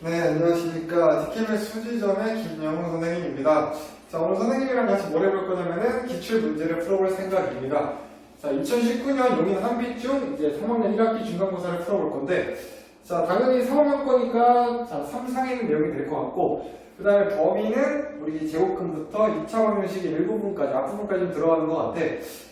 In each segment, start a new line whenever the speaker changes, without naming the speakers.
네, 안녕하십니까. TKMS 수지점의 김영훈 선생님입니다. 자, 오늘 선생님이랑 같이 뭘 해볼 거냐면은 기출 문제를 풀어볼 생각입니다. 자, 2019년 용인 한빛중 이제 3학년 1학기 중간고사를 풀어볼 건데, 자, 당연히 3학년 거니까, 자, 3상의 내용이 될 것 같고, 그 다음에 범위는 우리 제곱근부터 2차 방정식 일부분까지, 앞부분까지 좀 들어가는 것 같아.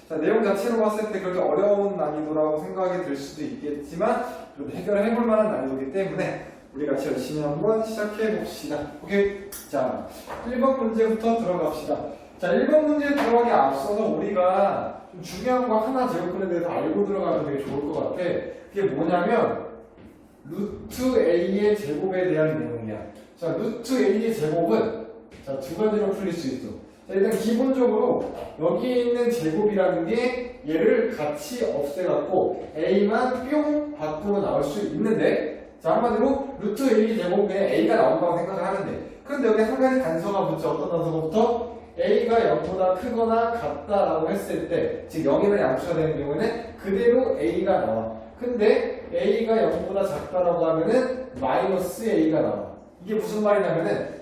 자, 내용 자체로 봤을 때 그렇게 어려운 난이도라고 생각이 들 수도 있겠지만, 그래도 해결을 해볼 만한 난이도이기 때문에, 우리 같이 열심히 한번 시작해 봅시다. 오케이? 자, 1번 문제부터 들어갑시다. 자, 1번 문제 들어가기 앞서서 우리가 좀 중요한 거 하나 제곱근에 대해서 알고 들어가면 되게 좋을 것 같아. 그게 뭐냐면, 루트 A의 제곱에 대한 내용이야. 자, 루트 A의 제곱은 자, 두 가지로 풀릴 수 있어. 자, 일단 기본적으로 여기 있는 제곱이라는 게 얘를 같이 없애갖고 A만 뿅 바꾸고 나올 수 있는데, 자, 한마디로 루트 A 제곱에 A가 나온다고 생각을 하는데, 그런데 여기 한 가지 단서가 붙죠. 어떤 단서가 붙어? A가 0보다 크거나 같다라고 했을 때, 즉 0이나 양수가 되는 경우에는 그대로 A가 나와. 근데 A가 0보다 작다라고 하면은 마이너스 A가 나와. 이게 무슨 말이냐면은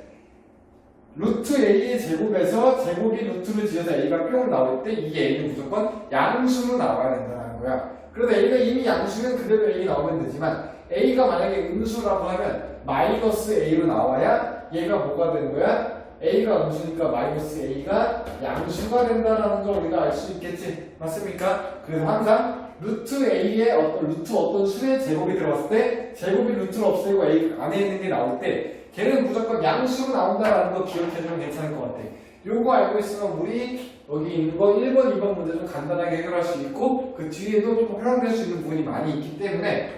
루트 A의 제곱에서 제곱이 루트를 지어서 A가 뿅 나올 때 이 A는 무조건 양수로 나와야 된다는 거야. 그래서 A가 이미 양수면 그대로 A 나오면 되지만 A가 만약에 음수라고 하면 마이너스 A로 나와야 얘가 뭐가 되는 거야? A가 음수니까 마이너스 A가 양수가 된다는 걸 우리가 알 수 있겠지. 맞습니까? 그래서 항상 루트 A의 어떤 수의 제곱이 들어갔을 때 제곱이 루트를 없애고 A 안에 있는 게 나올 때 걔는 무조건 양수로 나온다는 거 기억해주면 괜찮을 것 같아. 요거 알고 있으면 우리 여기 있는 거 1번, 2번 문제 좀 간단하게 해결할 수 있고 그 뒤에도 좀 활용될 수 있는 부분이 많이 있기 때문에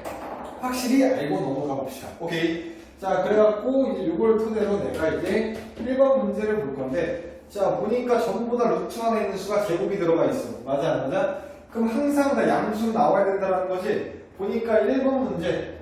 확실히 알고 넘어가 봅시다. 오케이. 자, 그래갖고 이제 요걸 토대로 내가 이제 1번 문제를 볼 건데, 자, 보니까 전부 다 루트 안에 있는 수가 제곱이 들어가 있어. 맞아, 안 맞아? 그럼 항상 다 양수 나와야 된다는 거지. 보니까 1번 문제,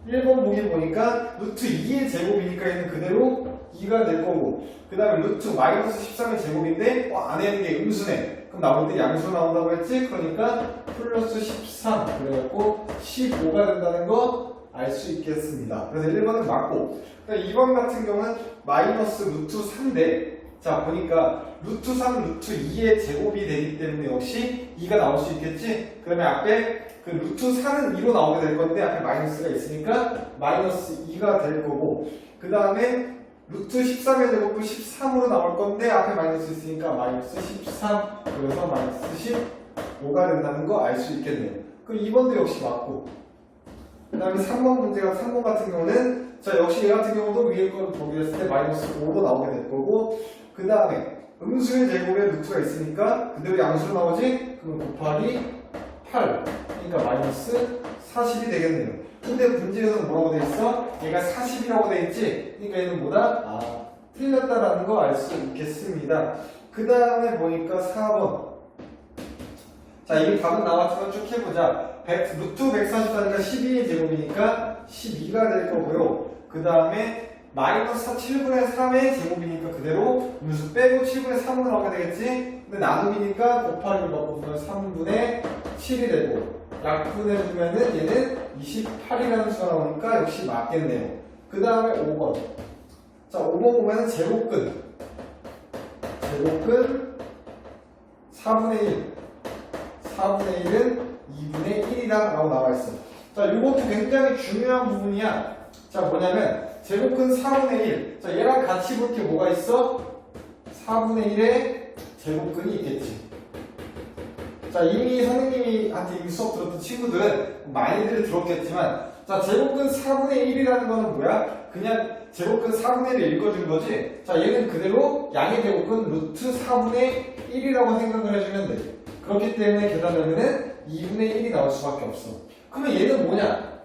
1번 보기 보니까 루트 2의 제곱이니까 얘는 그대로 2가 될 거고, 그 다음에 루트 마이너스 13의 제곱인데, 안에 있는 게 음수네. 그럼 나올 때 양수 나온다고 했지? 그러니까 플러스 13, 그래갖고 15가 된다는 거 알 수 있겠습니다. 그래서 1번은 맞고, 2번 같은 경우는 마이너스 루트 3인데, 자, 보니까 루트 3, 루트 2의 제곱이 되기 때문에 역시 2가 나올 수 있겠지? 그러면 앞에 그 루트 4는 2로 나오게 될 건데, 앞에 마이너스가 있으니까 마이너스 2가 될 거고, 그 다음에 루트 13의 제곱은 13으로 나올 건데, 앞에 마이너스 있으니까 마이너스 13, 그래서 마이너스 15가 된다는 거 알 수 있겠네요. 그럼 2번도 역시 맞고, 그 다음에 3번 같은 경우는, 자, 역시 얘 같은 경우도 위에 거를 보게 했을 때 마이너스 5로 나오게 될 거고, 그 다음에 음수의 제곱에 루트가 있으니까 그대로 양수로 나오지? 그럼 곱하기 8. 그러니까 마이너스 40이 되겠네요. 근데 문제에서는 뭐라고 돼 있어? 얘가 40이라고 돼 있지? 그러니까 얘는 뭐다? 틀렸다라는 거 알 수 있겠습니다. 그 다음에 보니까 4번. 자, 이게 답은 나왔지만 쭉 해보자. 루트 144니까 12의 제곱이니까 12가 될 거고요. 그 다음에 마이너스 7분의 3의 제곱이니까 그대로 음수 빼고 7분의 3으로 나오게 되겠지? 근데 나눔이니까 곱하기를 바꾸면 3분의 7이 되고, 약분해주면은 얘는 28이라는 수가 나오니까 역시 맞겠네요. 그 다음에 5번. 자, 5번 보면은 제곱근 4분의 1. 4분의 1은 2분의 1이라고 나와 있어. 자, 이것도 굉장히 중요한 부분이야. 자, 뭐냐면 제곱근 4분의 1. 자, 얘랑 같이 볼 게 뭐가 있어? 4분의 1의 제곱근이 있겠지. 자, 이미 선생님한테 이미 수업 들었던 친구들은 많이들 들었겠지만, 자, 제곱근 4분의 1이라는 거는 뭐야? 그냥 제곱근 4분의 1을 읽어준 거지. 자, 얘는 그대로 양의 제곱근 루트 4분의 1이라고 생각을 해주면 돼. 그렇기 때문에 계산하면은 2분의 1이 나올 수밖에 없어. 그러면 얘는 뭐냐?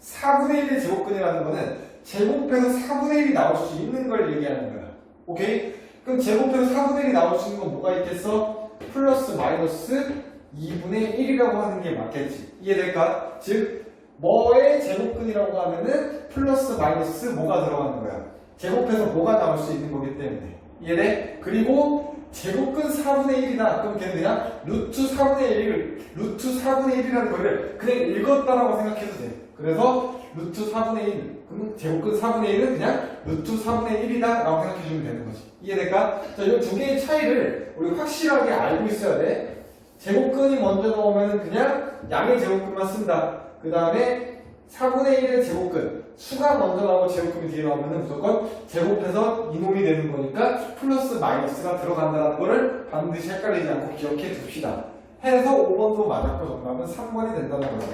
4분의 1의 제곱근이라는 거는 제곱해서 4분의 1이 나올 수 있는 걸 얘기하는 거야. 오케이? 그럼 제곱해서 4분의 1이 나올 수 있는 건 뭐가 있겠어? 플러스 마이너스 2분의 1이라고 하는 게 맞겠지. 이해될까? 즉, 뭐의 제곱근이라고 하면은 플러스 마이너스 뭐가 들어가는 거야? 제곱해서 뭐가 나올 수 있는 거기 때문에. 이해돼? 그리고 제곱근 4분의 1이다. 그럼 걔는 그냥 루트 4분의 1이라는 거를 그냥 읽었다라고 생각해도 돼. 그래서 루트 4분의 1. 그럼 제곱근 4분의 1은 그냥 루트 4분의 1이다 라고 생각해주면 되는 거지. 이해될까? 자, 이 두 개의 차이를 우리 확실하게 알고 있어야 돼. 제곱근이 먼저 나오면 그냥 양의 제곱근만 쓴다. 그 다음에 4분의 1의 제곱근. 수가 먼저 나오고 제곱근이 뒤에 나오면 무조건 제곱해서 이놈이 되는 거니까 플러스 마이너스가 들어간다는 거를 반드시 헷갈리지 않고 기억해 둡시다. 해서 5번도 맞았고 정답은 3번이 된다는 거죠.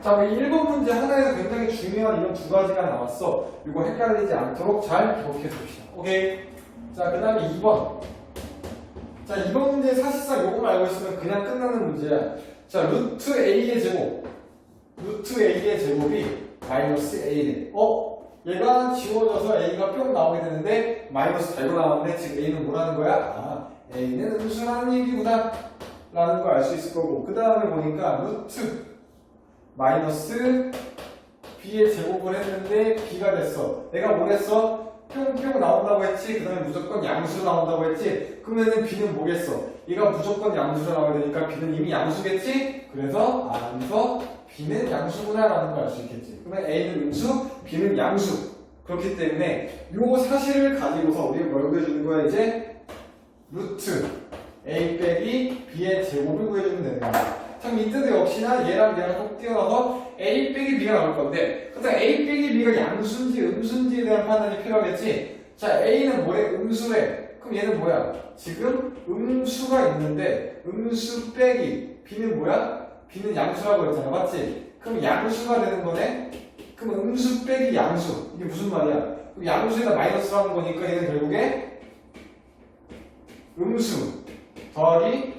자, 우리 1번 문제 하나에서 굉장히 중요한 이런 두 가지가 나왔어. 이거 헷갈리지 않도록 잘 기억해 둡시다. 오케이. 자, 그 다음에 2번. 자, 이번 문제 사실상 요거만 알고 있으면 그냥 끝나는 문제야. 자, 루트 A의 제곱. 루트 A의 제곱이 마이너스 A네. 얘가 지워져서 A가 뿅 나오게 되는데 마이너스 달고 나왔는데 지금 A는 뭐라는 거야? 아, A는 음수라는 얘기구나 라는 걸 알 수 있을 거고, 그 다음에 보니까 루트 마이너스 B의 제곱을 했는데 B가 됐어. 내가 뭐랬어? 뿅뿅 나온다고 했지? 그 다음에 무조건 양수 나온다고 했지? 그러면은 B는 뭐겠어? 얘가 무조건 양수가 나와야 되니까 B는 이미 양수겠지? 그래서 B는 양수구나 라는 걸 알 수 있겠지. 그러면 A는 음수, B는 양수. 그렇기 때문에 요 사실을 가지고서 우리가 뭘 구해주는 거야 이제? 루트 A 빼기 B의 제곱을 구해주면 되는 거야. 참 이때도 역시나 얘랑 꼭 띄어놔서 A 빼기 B가 나올 건데, 그렇다면 A 빼기 B가 양수인지 음수인지에 대한 판단이 필요하겠지. 자, A는 뭐래? 음수래. 그럼 얘는 뭐야? 지금 음수가 있는데 음수 빼기 B는 뭐야? B는 양수라고 했잖아, 맞지? 그럼 양수가 되는 거네? 그럼 음수 빼기 양수, 이게 무슨 말이야? 그럼 양수에다 마이너스라는 거니까 얘는 결국에 음수 더하기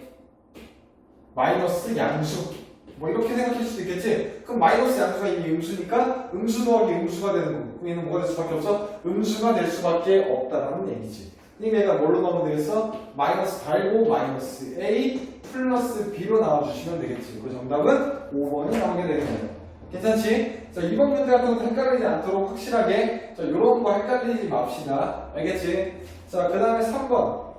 마이너스 양수, 뭐 이렇게 생각할 수도 있겠지? 그럼 마이너스 양수가 이미 음수니까 음수 더하기 음수가 되는 거고, 그럼 얘는 뭐가 될 수밖에 없어? 음수가 될 수밖에 없다라는 얘기지. 그럼 얘가 뭘로 나오면 되겠어? 마이너스 달고 마이너스 A 플러스 B로 나와주시면 되겠지. 그 정답은 5번이 나오게 되는 거예요. 괜찮지? 자, 이번 문제 같은 거 헷갈리지 않도록 확실하게, 자, 요런 거 헷갈리지 맙시다. 알겠지? 자, 그 다음에 3번.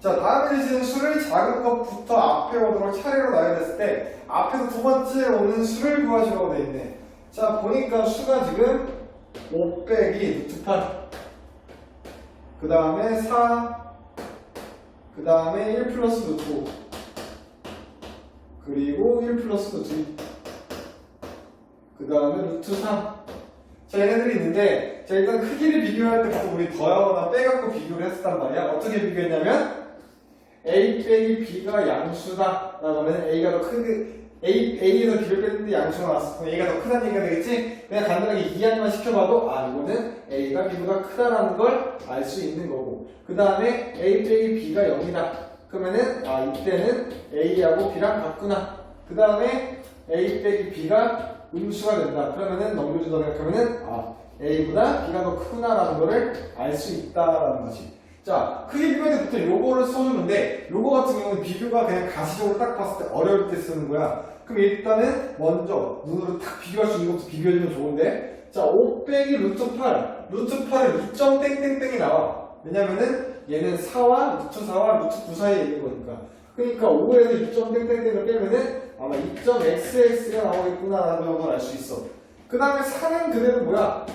자, 다음에 주신 수를 작은 것부터 앞에 오도록 차례로 나열했을 때 앞에서 두 번째 오는 수를 구하시라고 되어 있네. 자, 보니까 수가 지금 5 빼기 루트 8, 그 다음에 4, 그 다음에 1 플러스 루트 5, 그리고 1 플러스 루트 2, 그 다음에 루트 3. 자, 얘네들이 있는데, 자, 일단 크기를 비교할 때부터 우리 더하거나 빼갖고 비교를 했었단 말이야. 어떻게 비교했냐면 A 빼기 B가 양수다 라고 하면 A가 더 큰, A에서 B를 뺐는데 양수가 나왔어. 그럼 A가 더 크다는 얘기가 되겠지? 그냥 간단하게 이해만 시켜봐도 이거는 A가 B보다 크다라는 걸 알 수 있는 거고, 그 다음에 A 빼기 B가 0이다 그러면은 이때는 A하고 B랑 같구나. 그 다음에 A 빼기 B가 음수가 된다 그러면은 넘겨준다 생각하면은 A보다 B가 더 크구나라는 거를 알 수 있다라는 거지. 자, 크게 비교할 때부터 요거를 써주는데, 요거 같은 경우는 비교가 그냥 가시적으로 딱 봤을 때 어려울 때 쓰는 거야. 그럼 일단은 먼저 눈으로 딱 비교할 수 있는 것부터 비교해주면 좋은데, 자, 5 빼기 루트 8. 루트 8은 2점 땡땡땡이 나와. 왜냐면은 얘는 4와 루트 4와 루트 9 사이에 있는 거니까. 그러니까 5에서 2점 땡땡땡을 빼면은 아마 2.xx가 나오겠구나라는 걸 알 수 있어. 그 다음에 4는 그대로 뭐야?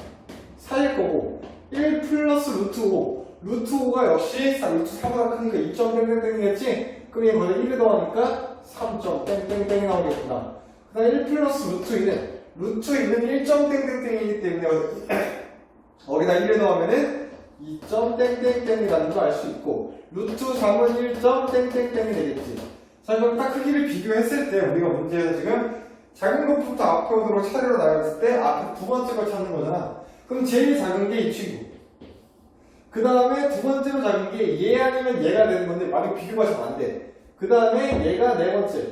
4일 거고, 1 플러스 루트 5. 루트 5가 역시 루트 4보다 크니까 2점 땡땡땡이겠지? 그럼 얘 거기다 1을 더하니까 3점 땡땡땡이 나오겠구나. 그 다음 1 플러스 루트 2는 루트 2는 1점 땡땡땡이기 때문에 거기다 1을 더하면은 2점 땡땡땡이라는 걸 알 수 있고, 루트 3은 1점 땡땡땡이 되겠지. 자, 그럼 딱 크기를 비교했을 때 우리가 문제에서 지금 작은 것부터 앞에 오도록 차례로 나갔을 때 앞에 두 번째 걸 찾는 거잖아. 그럼 제일 작은 게 이 친구. 그 다음에 두 번째로 작은 게 얘 아니면 얘가 되는 건데 만약 비교가 잘 안 돼. 그 다음에 얘가 네 번째.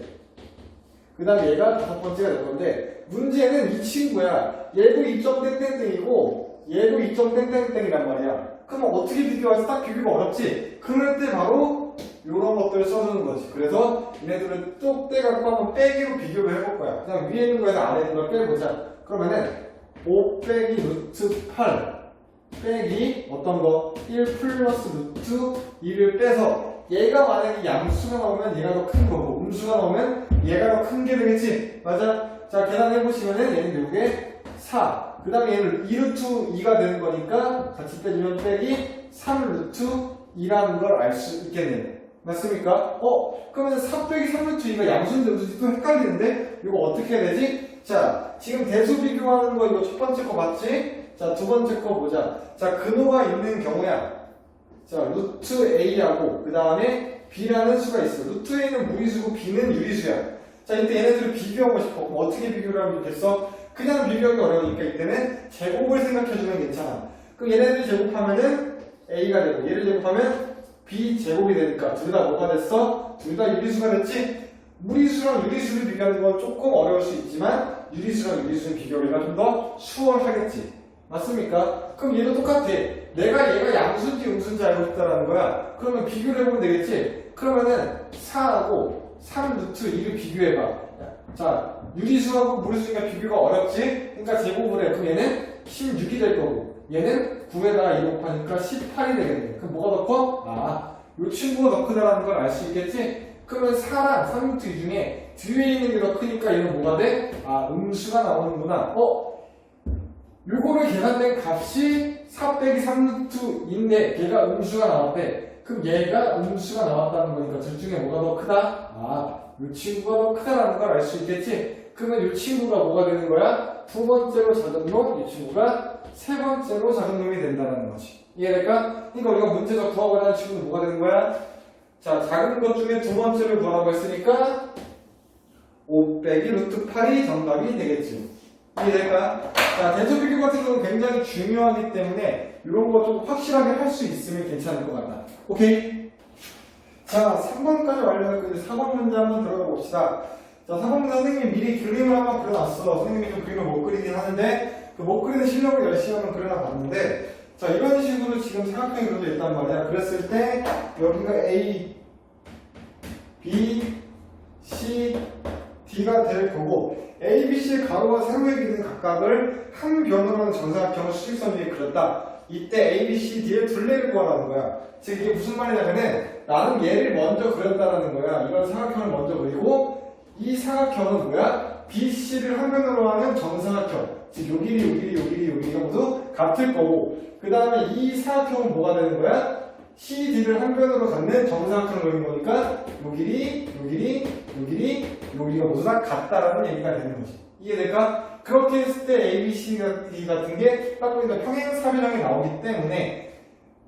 그 다음에 얘가 다섯 번째가 될 건데, 문제는 이 친구야. 얘도 2점 땡땡땡이고 얘도 2점 땡땡땡이란 말이야. 그럼 어떻게 비교하지? 딱 비교가 어렵지? 그럴 때 바로 이런 것들을 써주는 거지. 그래서 얘네들을 쭉 떼갖고 한번 빼기로 비교를 해볼 거야. 그냥 위에 있는 거에서 아래 있는 걸 빼보자. 그러면은 5 빼기 루트 8 빼기 어떤 거? 1 플러스 루트 2를 빼서 얘가 만약에 양수가 나오면 얘가 더 큰 거고 음수가 나오면 얘가 더 큰 게 되겠지? 맞아? 자, 계산해보시면은 얘는 요게 4. 그 다음에 얘는 2루트 2가 되는 거니까 같이 빼주면 빼기 3루트 2라는 걸 알 수 있겠네요. 맞습니까? 그러면 4 빼기 3루트 2가 양수인데 음수인지 또 헷갈리는데 이거 어떻게 해야 되지? 자, 지금 대수 비교하는 거 이거 첫 번째 거 맞지? 자, 두 번째 거 보자. 자, 근호가 있는 경우야. 자, 루트 A하고 그 다음에 B라는 수가 있어. 루트 A는 무리수고 B는 유리수야. 자, 이때 얘네들을 비교하고 싶어. 그럼 어떻게 비교를 하면 좋겠어? 그냥 비교하기 어려우니까 이때는 제곱을 생각해주면 괜찮아. 그럼 얘네들 제곱하면은 A가 되고 얘를 제곱하면 B 제곱이 되니까 둘 다 뭐가 됐어? 둘 다 유리수가 됐지? 무리수랑 유리수를 비교하는 건 조금 어려울 수 있지만 유리수랑 유리수는 비교하기가 좀 더 수월하겠지. 맞습니까? 그럼 얘도 똑같아. 내가 얘가 양수인지 음수인지 알고 싶다라는 거야. 그러면 비교를 해보면 되겠지? 그러면은 4하고 3루트 2를 비교해봐. 자, 유리수하고 무리수니까 비교가 어렵지? 그러니까 제곱을 해. 그럼 얘는 16이 될 거고 얘는 9에다가 2 곱하니까 18이 되겠네. 그럼 뭐가 더 커? 이 친구가 더 크다라는 걸 알 수 있겠지? 그러면 4랑 3루트 2 중에 뒤에 있는 게 더 크니까 얘는 뭐가 돼? 음수가 나오는구나. 요거를 계산된 값이 4 빼기 3루트인데 얘가 음수가 나왔대. 그럼 얘가 음수가 나왔다는 거니까 둘 중에 뭐가 더 크다? 이 친구가 더 크다라는 걸 알 수 있겠지? 그러면 이 친구가 뭐가 되는 거야? 두 번째로 작은 놈, 이 친구가 세 번째로 작은 놈이 된다는 거지. 이해될까? 그러니까 우리가 문제에서 구하고자 하는 친구는 뭐가 되는 거야? 자, 작은 것 중에 두 번째를 구하라고 했으니까 5 빼기 루트 8이 정답이 되겠지. 이해될까? 자, 대수 비교 같은 경우는 굉장히 중요하기 때문에 이런 거 좀 확실하게 할 수 있으면 괜찮을 것 같다. 오케이? 자, 3번까지 완료했고 이제 4번 문제 한번 들어가 봅시다. 자, 4번 문제 선생님이 미리 그림을 한번 그려놨어. 선생님이 좀 그림을 못 그리긴 하는데 그 못 그리는 실력을 열심히 한번 그려놔봤는데 자, 이런 식으로 지금 삼각형이 그려져 있단 말이야. 그랬을 때 여기가 A, B, C, D가 될 거고 A, B, C의 가로와 세로에 있는 각각을 한 변으로 하는 정사각형을 수직선 위에 그렸다. 이때 A, B, C, D의 둘레를 구하라는 거야. 즉 이게 무슨 말이냐면은 나는 얘를 먼저 그렸다라는 거야. 이런 사각형을 먼저 그리고 이 사각형은 뭐야? B, C를 한 변으로 하는 정사각형. 즉 요 길이, 요 길이, 요 길이, 요 길이가 모두 같을 거고 그 다음에 이 사각형은 뭐가 되는 거야? C, D를 한 변으로 갖는 정사각형을 그린 거니까 요 길이, 요 길이, 요 길이, 요 길이가 모두 다 같다라는 얘기가 되는 거지. 이해될까? 그렇게 했을 때 A, B, C, D 같은 게 딱 보니까 평행사변형이 나오기 때문에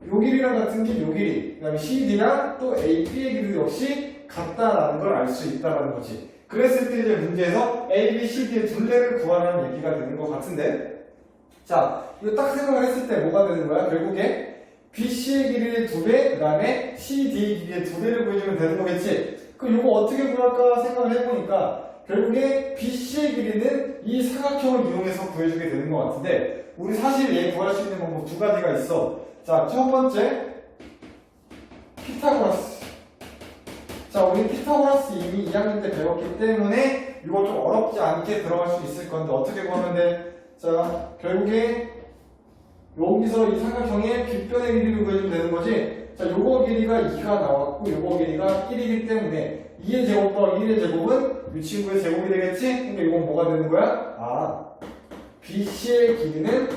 요 길이랑 같은 게 요 길이, 그 다음에 C, D랑 또 A, B의 길이도 역시 같다라는 걸 알 수 있다라는 거지. 그랬을 때 이제 문제에서 A, B, C, D의 둘레를 구하라는 얘기가 되는 것 같은데 자, 이거 딱 생각을 했을 때 뭐가 되는 거야? 결국에 BC의 길이의 2배, 그 다음에 CD의 길이의 2배를 구해주면 되는 거겠지? 그럼 이거 어떻게 구할까 생각을 해보니까 결국에 BC의 길이는 이 사각형을 이용해서 구해주게 되는 것 같은데 우리 사실 얘 구할 수 있는 방법 두 가지가 있어. 자, 첫 번째 피타고라스. 자, 우리 피타고라스 이미 2학년 때 배웠기 때문에 이거 좀 어렵지 않게 들어갈 수 있을 건데 어떻게 구하면 돼? 자, 결국에 여기서 이 삼각형의 빗변의 길이를 구해주면 되는 거지. 자, 요거 길이가 2가 나왔고 요거 길이가 1이기 때문에 2의 제곱 더하기 1의 제곱은 이 친구의 제곱이 되겠지? 그러니까 이건 뭐가 되는 거야? BC의 길이는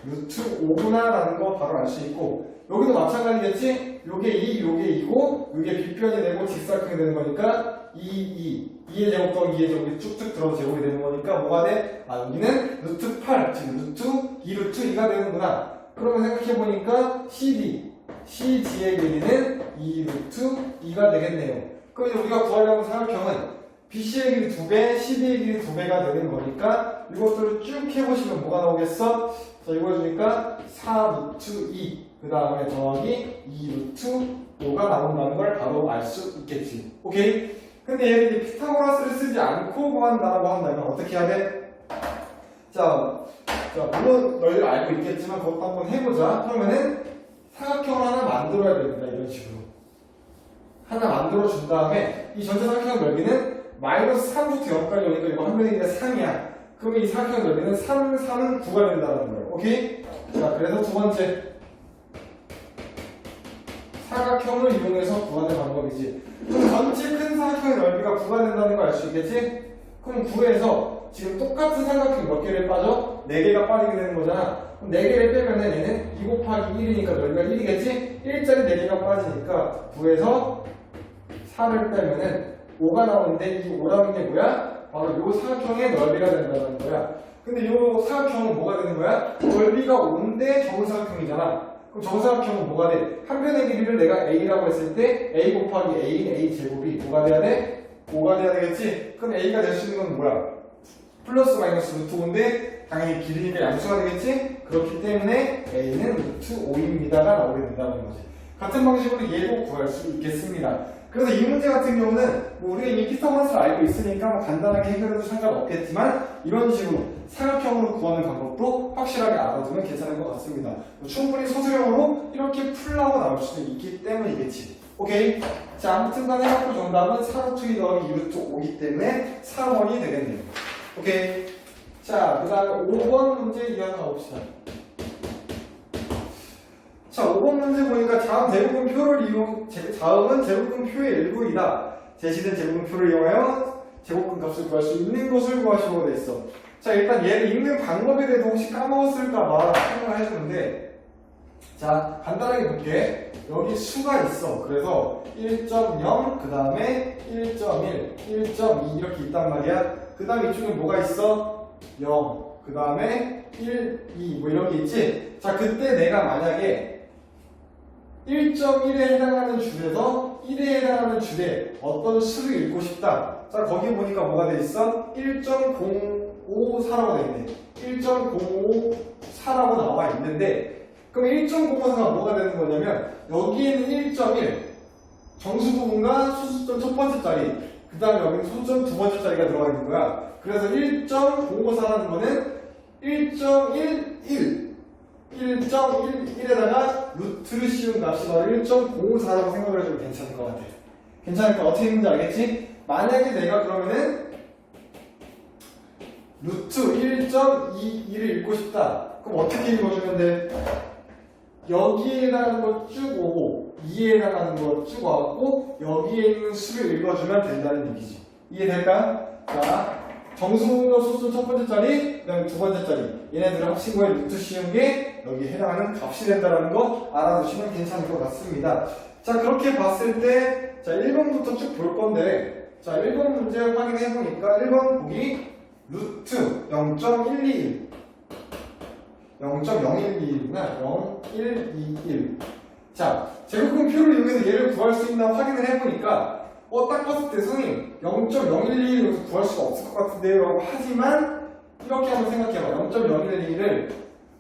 루트 5구나 라는 거 바로 알 수 있고 여기도 마찬가지겠지? 요게 2, 요게 2고 요게 빗변이 되고 직사각형이 되는 거니까 2의 제곱 더하기 2의 제곱이 쭉쭉 들어서 제곱이 되는 거니까 뭐가 돼? 여기는 루트 8, 즉 루트 2 루트 2가 되는구나. 그러면 생각해보니까 CD의 길이는 2 루트 2가 되겠네요. 그럼 이제 우리가 구하려는 사각형은 BC의 길이 2배, CD의 길이 2배가 되는 거니까 이것들을 쭉 해보시면 뭐가 나오겠어? 자, 이거 해주니까 4 루트 2, 그 다음에 더하기 2 루트 5가 나온다는 걸 바로 알 수 있겠지. 오케이? 근데 얘는 이제 피타고라스를 쓰지 않고 구한다라고 한다면 어떻게 해야 돼? 자, 물론 너희들 알고 있겠지만 그것도 한번 해보자. 그러면은 사각형을 하나 만들어야 됩니다. 이런 식으로. 하나 만들어준 다음에 이 전체 사각형 넓이는 마이너스 3부터 0까지 오니까 이거 한 변인데 3이야. 그러면 이 사각형 넓이는 3, 3은 9가 된다는 거예요. 오케이? 자, 그래서 두 번째. 사각형을 이용해서 구하는 방법이지. 그럼 전체 큰 사각형의 넓이가 구하된다는 걸 알 수 있겠지? 그럼 구해서 지금 똑같은 삼각형 몇 개를 빠져? 4개가 빠지게 되는 거잖아. 그럼 4개를 빼면은 얘는 2 곱하기 1이니까 넓이가 1이겠지? 1짜리 4개가 빠지니까 9에서 4를 빼면은 5가 나오는데 이 5라는 게 뭐야? 바로 이 사각형의 넓이가 된다는 거야. 근데 이 사각형은 뭐가 되는 거야? 넓이가 5인데 정사각형이잖아. 그럼 정사각형은 뭐가 돼? 한 변의 길이를 내가 a라고 했을 때 a 곱하기 a인 a 제곱이 뭐가 돼야 돼? 5가 돼야 되겠지? 그럼 a가 될 수 있는 건 뭐야? 플러스 마이너스 루트 5인데 당연히 길이니까 양수가 되겠지? 그렇기 때문에 a는 루트 5입니다가 나오게 된다는 거지. 같은 방식으로 얘도 구할 수 있겠습니다. 그래서 이 문제 같은 경우는 뭐 우리가 이미 피타고라스를 알고 있으니까 뭐 간단하게 해결해도 상관없겠지만 이런 식으로 사각형으로 구하는 방법도 확실하게 알아두면 괜찮은 것 같습니다. 충분히 소수형으로 이렇게 풀라고 나올 수도 있기 때문이겠지. 오케이? 자, 아무튼 간에 학교 정답은 4루트 2 더하기 2루트 5이기 때문에 4번이 되겠네요. 오케이? 자, 그 다음에 5번 문제 이어가 봅시다. 자, 5번 문제 보니까 다음은 제곱근표의 일부이다. 제시된 제곱근표를 이용하여 제곱근 값을 구할 수 있는 것을 구하시라고 돼 있어. 자, 일단 얘를 읽는 방법에 대해서 혹시 까먹었을까봐 설명을 해주는데, 자, 간단하게 볼게. 여기 수가 있어. 그래서 1.0, 그 다음에 1.1, 1.2 이렇게 있단 말이야. 그 다음에 이쪽에 뭐가 있어? 0, 그 다음에 1, 2 뭐 이런 게 있지? 자, 그때 내가 만약에 1.1에 해당하는 줄에서 1에 해당하는 줄에 어떤 수를 읽고 싶다. 자, 거기 보니까 뭐가 돼 있어? 1.054라고 돼 있네. 1.054라고 나와 있는데, 그럼 1.054가 뭐가 되는 거냐면, 여기에는 1.1, 정수 부분과 소수점 첫 번째 자리, 그 다음에 여기는 소수점 두 번째 자리가 들어가 있는 거야. 그래서 1.054라는 거는 1.11, 1.11에다가 루트를 씌운 값이 바로 1.054라고 생각을 해주면 괜찮을 것 같아. 괜찮을까? 어떻게 있는지 알겠지? 만약에 내가 그러면은 루트 1.22를 읽고 싶다. 그럼 어떻게 읽어주면 돼? 여기에 해당하는 거 쭉 오고 2에 해당하는 거 쭉 와갖고 여기에 있는 수를 읽어주면 된다는 얘기지. 이해될까? 자, 정수분과 소수 첫 번째 자리, 그 다음에 두 번째 자리. 얘네들을 합친 거에 루트 씌운 게 여기에 해당하는 값이 된다는 거 알아두시면 괜찮을 것 같습니다. 자, 그렇게 봤을 때, 자, 1번부터 쭉 볼 건데, 자, 1번 문제 확인해 보니까 1번 보기 루트 0.121. 0.0121이구나. 0121. 자, 제곱근표를 이용해서 얘를 구할 수 있나 확인을 해보니까 딱 봤을 때 선생님 0.0121을 구할 수가 없을 것 같은데요 라고 하지만 이렇게 한번 생각해봐. 0.0121을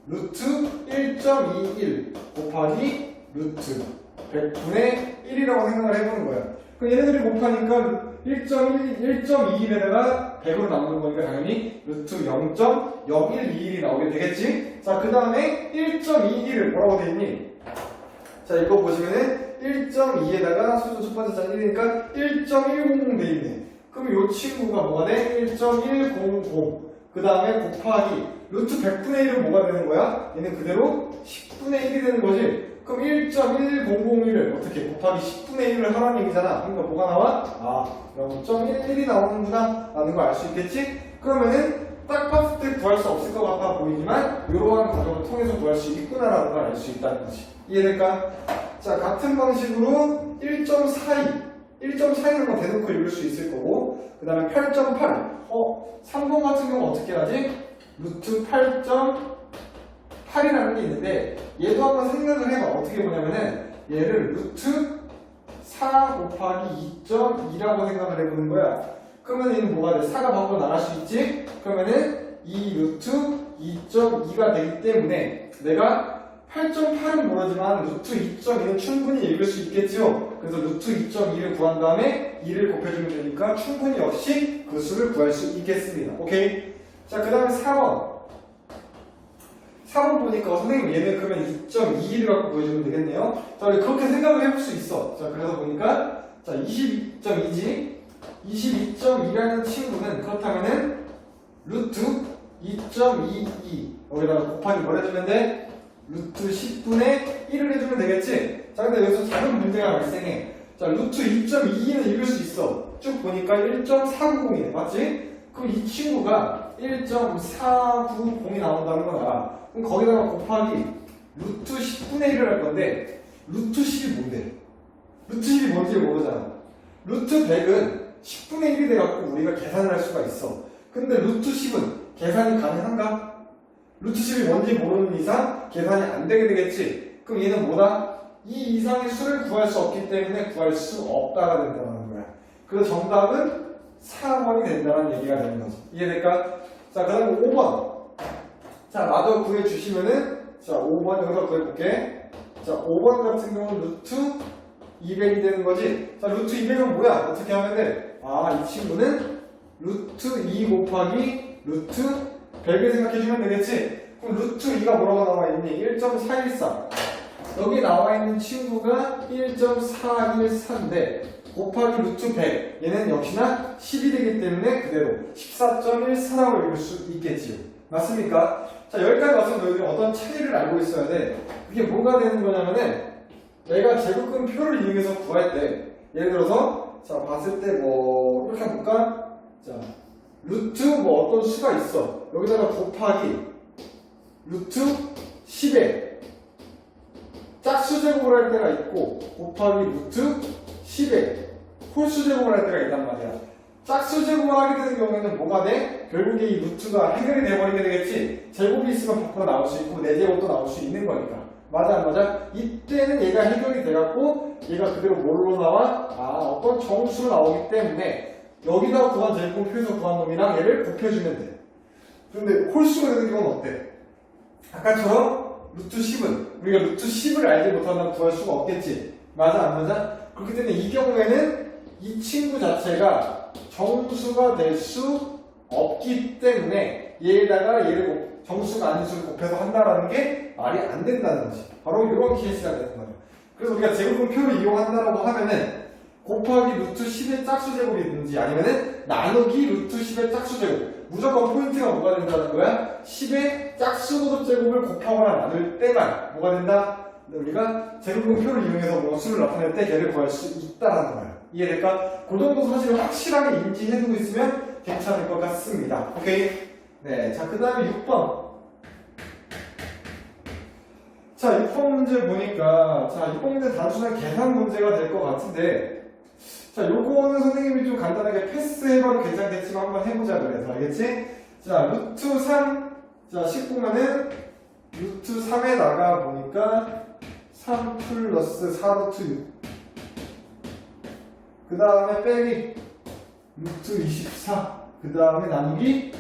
루트 1.21 곱하기 루트 100분의 1이라고 생각을 해보는 거야. 그럼 얘네들이 곱하니까 1.21에다가 100으로 나누는 거니까 당연히 루트 0.0121이 나오게 되겠지? 자, 그 다음에 1.21을 뭐라고 돼 있니? 자, 이거 보시면은 1.2에다가 수준 첫 번째 자리 1이니까 1.100 돼 있네. 그럼 이 친구가 뭐가 돼? 1.100. 그 다음에 곱하기 루트 100분의 1은 뭐가 되는 거야? 얘는 그대로 10분의 1이 되는 거지. 그럼 1.1001을 어떻게 곱하기 10분의 1을 하라는 얘기잖아. 그러니까 뭐가 나와? 0.11이 나오는구나 라는 걸 알 수 있겠지? 그러면은 딱 봤을 때 구할 수 없을 것 같아 보이지만 이러한 과정을 통해서 구할 수 있구나라는 걸 알 수 있다는 거지. 이해될까? 자, 같은 방식으로 1.42 1.42는 뭐 대놓고 읽을 수 있을 거고, 그 다음에 8.8 3번 같은 경우 어떻게 하지? 루트 8.8이라는 게 있는데 얘도 한번 생각을 해봐. 어떻게 보냐면은 얘를 루트 4 곱하기 2.2라고 생각을 해보는 거야. 그러면 얘는 뭐가 돼? 4가 밖으로 나갈 수 있지? 그러면은 이 루트 2.2가 되기 때문에 내가 8.8은 모르지만 루트 2.2는 충분히 읽을 수 있겠죠? 그래서 루트 2.2를 구한 다음에 2를 곱해주면 되니까 충분히 역시 그 수를 구할 수 있겠습니다. 오케이? 자, 그 다음에 4번. 4번 보니까 선생님 얘는 그러면 2.21을 갖고 보여주면 되겠네요. 자, 우리 그렇게 생각을 해볼 수 있어. 자, 그래서 보니까 자, 22.2지? 22.2라는 친구는 그렇다면은 루트 2.22 여기다가 곱하기 뭘 해주면 돼? 루트 10분의 1을 해주면 되겠지? 자, 근데 여기서 작은 문제가 발생해. 자, 루트 2.22는 읽을 수 있어. 쭉 보니까 1.490이네. 맞지? 그럼 이 친구가 1.490이 나온다는 건 알아. 그럼 거기다가 곱하기 루트 10분의 1을 할 건데, 루트 10이 뭔데? 루트 10이 뭔지 모르잖아. 루트 100은 10분의 1이 돼갖고 우리가 계산을 할 수가 있어. 근데 루트 10은 계산이 가능한가? 루트 10이 뭔지 모르는 이상 계산이 안 되게 되겠지? 그럼 얘는 뭐다? 이 이상의 수를 구할 수 없기 때문에 구할 수 없다가 된다는 거야. 그래서 정답은 4번이 된다는 얘기가 되는 거지. 이해될까? 자, 그 다음에 5번. 자, 마저 구해주시면은, 자, 5번 여기서 구해볼게. 자, 5번 같은 경우는 루트 200이 되는 거지. 자, 루트 200은 뭐야? 어떻게 하면 돼? 아, 이 친구는 루트 2 곱하기 루트 100을 생각해주면 되겠지? 그럼 루트 2가 뭐라고 나와있니? 1.414. 여기 나와있는 친구가 1.414인데 곱하기 루트 100. 얘는 역시나 10이 되기 때문에 그대로 14.14라고 읽을 수 있겠지요. 맞습니까? 자, 여기까지 와서 너희들이 어떤 차이를 알고 있어야 돼. 그게 뭐가 되는 거냐면은 내가 제곱근 표를 이용해서 구할 때 예를 들어서 자, 봤을 때 뭐 이렇게 해볼까? 자, 루트 뭐 어떤 수가 있어. 여기다가 곱하기 루트 10에 짝수 제곱을 할 때가 있고 곱하기 루트 10에 홀수 제곱을 할 때가 있단 말이야. 짝수 제곱을 하게 되는 경우에는 뭐가 돼? 결국에 이 루트가 해결이 돼버리게 되겠지. 제곱이 있으면 밖으로 나올 수 있고 4제곱도 나올 수 있는 거니까. 맞아 안 맞아? 이때는 얘가 해결이 돼갖고 얘가 그대로 뭘로 나와? 아, 어떤 정수로 나오기 때문에 여기다 구한 제곱표에서 구한 놈이랑 얘를 곱해주면 돼. 그런데 홀수가 되는 경우는 어때? 아까처럼 루트 10은 우리가 루트 10을 알지 못한다면 구할 수가 없겠지. 맞아 안 맞아? 그렇기 때문에 이 경우에는 이 친구 자체가 정수가 될 수 없기 때문에 얘에다가 얘를 정수가 아닌 수를 곱해서 한다라는 게 말이 안 된다는 거지. 바로 이런 케이스가 되는 거예요. 그래서 우리가 제곱근 표를 이용한다라고 하면은 곱하기 루트 10의 짝수 제곱이든지 아니면은 나누기 루트 10의 짝수 제곱. 무조건 포인트가 뭐가 된다는 거야? 10의 짝수 제곱을 곱하거나 나눌 때만 뭐가 된다? 우리가 제곱근 표를 이용해서 뭐 수를 나타낼 때 걔를 구할 수 있다라는 거야. 이해될까? 그 정도 사실을 확실하게 인지해두고 있으면 괜찮을 것 같습니다. 오케이? 네. 자, 그 다음에 6번. 자, 6번 문제 보니까, 자, 6번 문제 단순한 계산 문제가 될 것 같은데, 자, 요거는 선생님이 좀 간단하게 패스해봐도 괜찮겠지만 한번 해보자 그래서. 알겠지? 자, 루트 3. 자, 19면은 루트 3에다가 보니까 3 플러스 4 루트 6. 그 다음에 빼기 루트 24. 그 다음에 나누기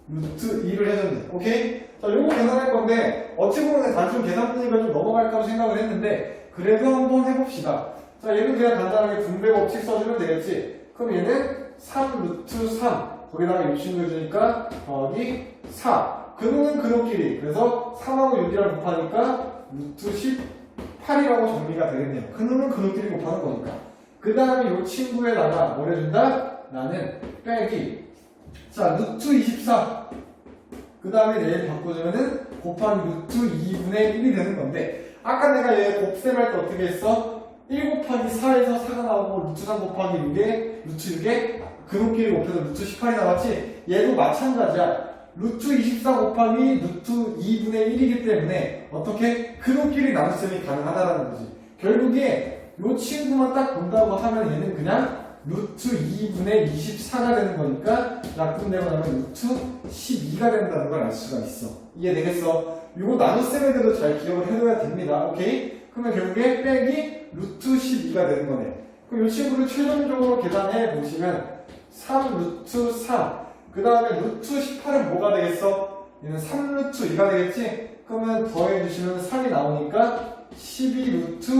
루트 2를 해줬네. 오케이? 자, 요거 계산할 건데, 어찌 보면 단순 계산 문제가 좀 넘어갈까도 생각을 했는데, 그래도 한번 해봅시다. 자, 얘는 그냥 간단하게 분배 법칙 써주면 되겠지. 그럼 얘는 3 루트 3. 거기다가 60 넣어주니까 더하기 4. 근호는 근호끼리. 그래서 3하고 6이랑 곱하니까 루트 18이라고 정리가 되겠네요. 근호는 근호끼리 곱하는 거니까. 그 다음에 이 친구에다가 뭘 해준다? 나는 빼기. 자, 루트 24. 그 다음에 얘 바꿔주면은 곱하기 루트 2분의 1이 되는 건데, 아까 내가 얘 곱셈할 때 어떻게 했어? 1 곱하기 4에서 4가 나오고 루트 3 곱하기 6에 루트 6에 근호끼리 곱해서 루트 18이 나왔지? 얘도 마찬가지야. 루트 24 곱하기 루트 2분의 1이기 때문에 어떻게? 근호끼리 나눗셈이 가능하다는 거지. 결국에 이 친구만 딱 본다고 하면 얘는 그냥 루트 2분의 24가 되는 거니까 약분되고 나면 루트 12가 된다는 걸 알 수가 있어. 이해되겠어? 이거 나눗셈에 대해서 잘 기억을 해둬야 됩니다. 오케이? 그러면 결국에 빼기 루트 12가 되는 거네. 그럼 이 친구를 최종적으로 계산해 보시면 3 루트 3. 그 다음에 루트 18은 뭐가 되겠어? 얘는 3 루트 2가 되겠지? 그러면 더해주시면 3이 나오니까 12 루트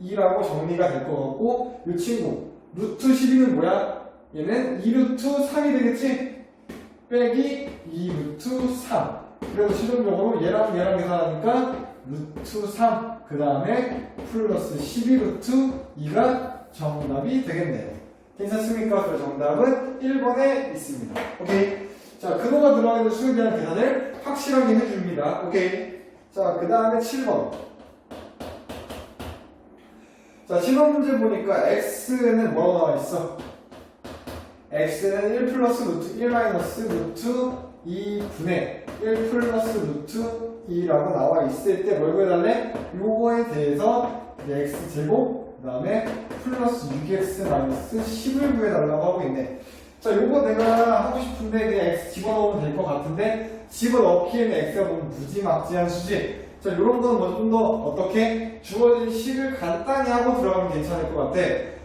2라고 정리가 될 것 같고, 이 친구 루트 12는 뭐야? 얘는 2 루트 3이 되겠지? 빼기 2 루트 3. 그래서 최종적으로 얘랑 계산하니까 루트 3. 그 다음에 플러스 12 루트 2가 정답이 되겠네요. 괜찮습니까? 그래서 정답은 1번에 있습니다. 오케이? 자, 근호가 들어가 있는 수에 대한 계산을 확실하게 해줍니다. 오케이? 자, 그 다음에 7번. 자, 7번 문제 보니까 x는 뭐라고 나와 있어? x는 1 플러스 루트 1 마이너스 루트 2분의 1 플러스 루트 2라고 나와 있을 때 뭘 구해달래? 요거에 대해서 x제곱 그 다음에 플러스 6x 마이너스 10을 구해달라고 하고 있네. 자, 요거 내가 하고 싶은데 그냥 x 집어넣으면 될 것 같은데 집어넣기에는 x가 너무 무지막지한 수지. 자, 요런 거는 뭐 좀 더 어떻게 주어진 식을 간단히 하고 들어가면 괜찮을 것 같아.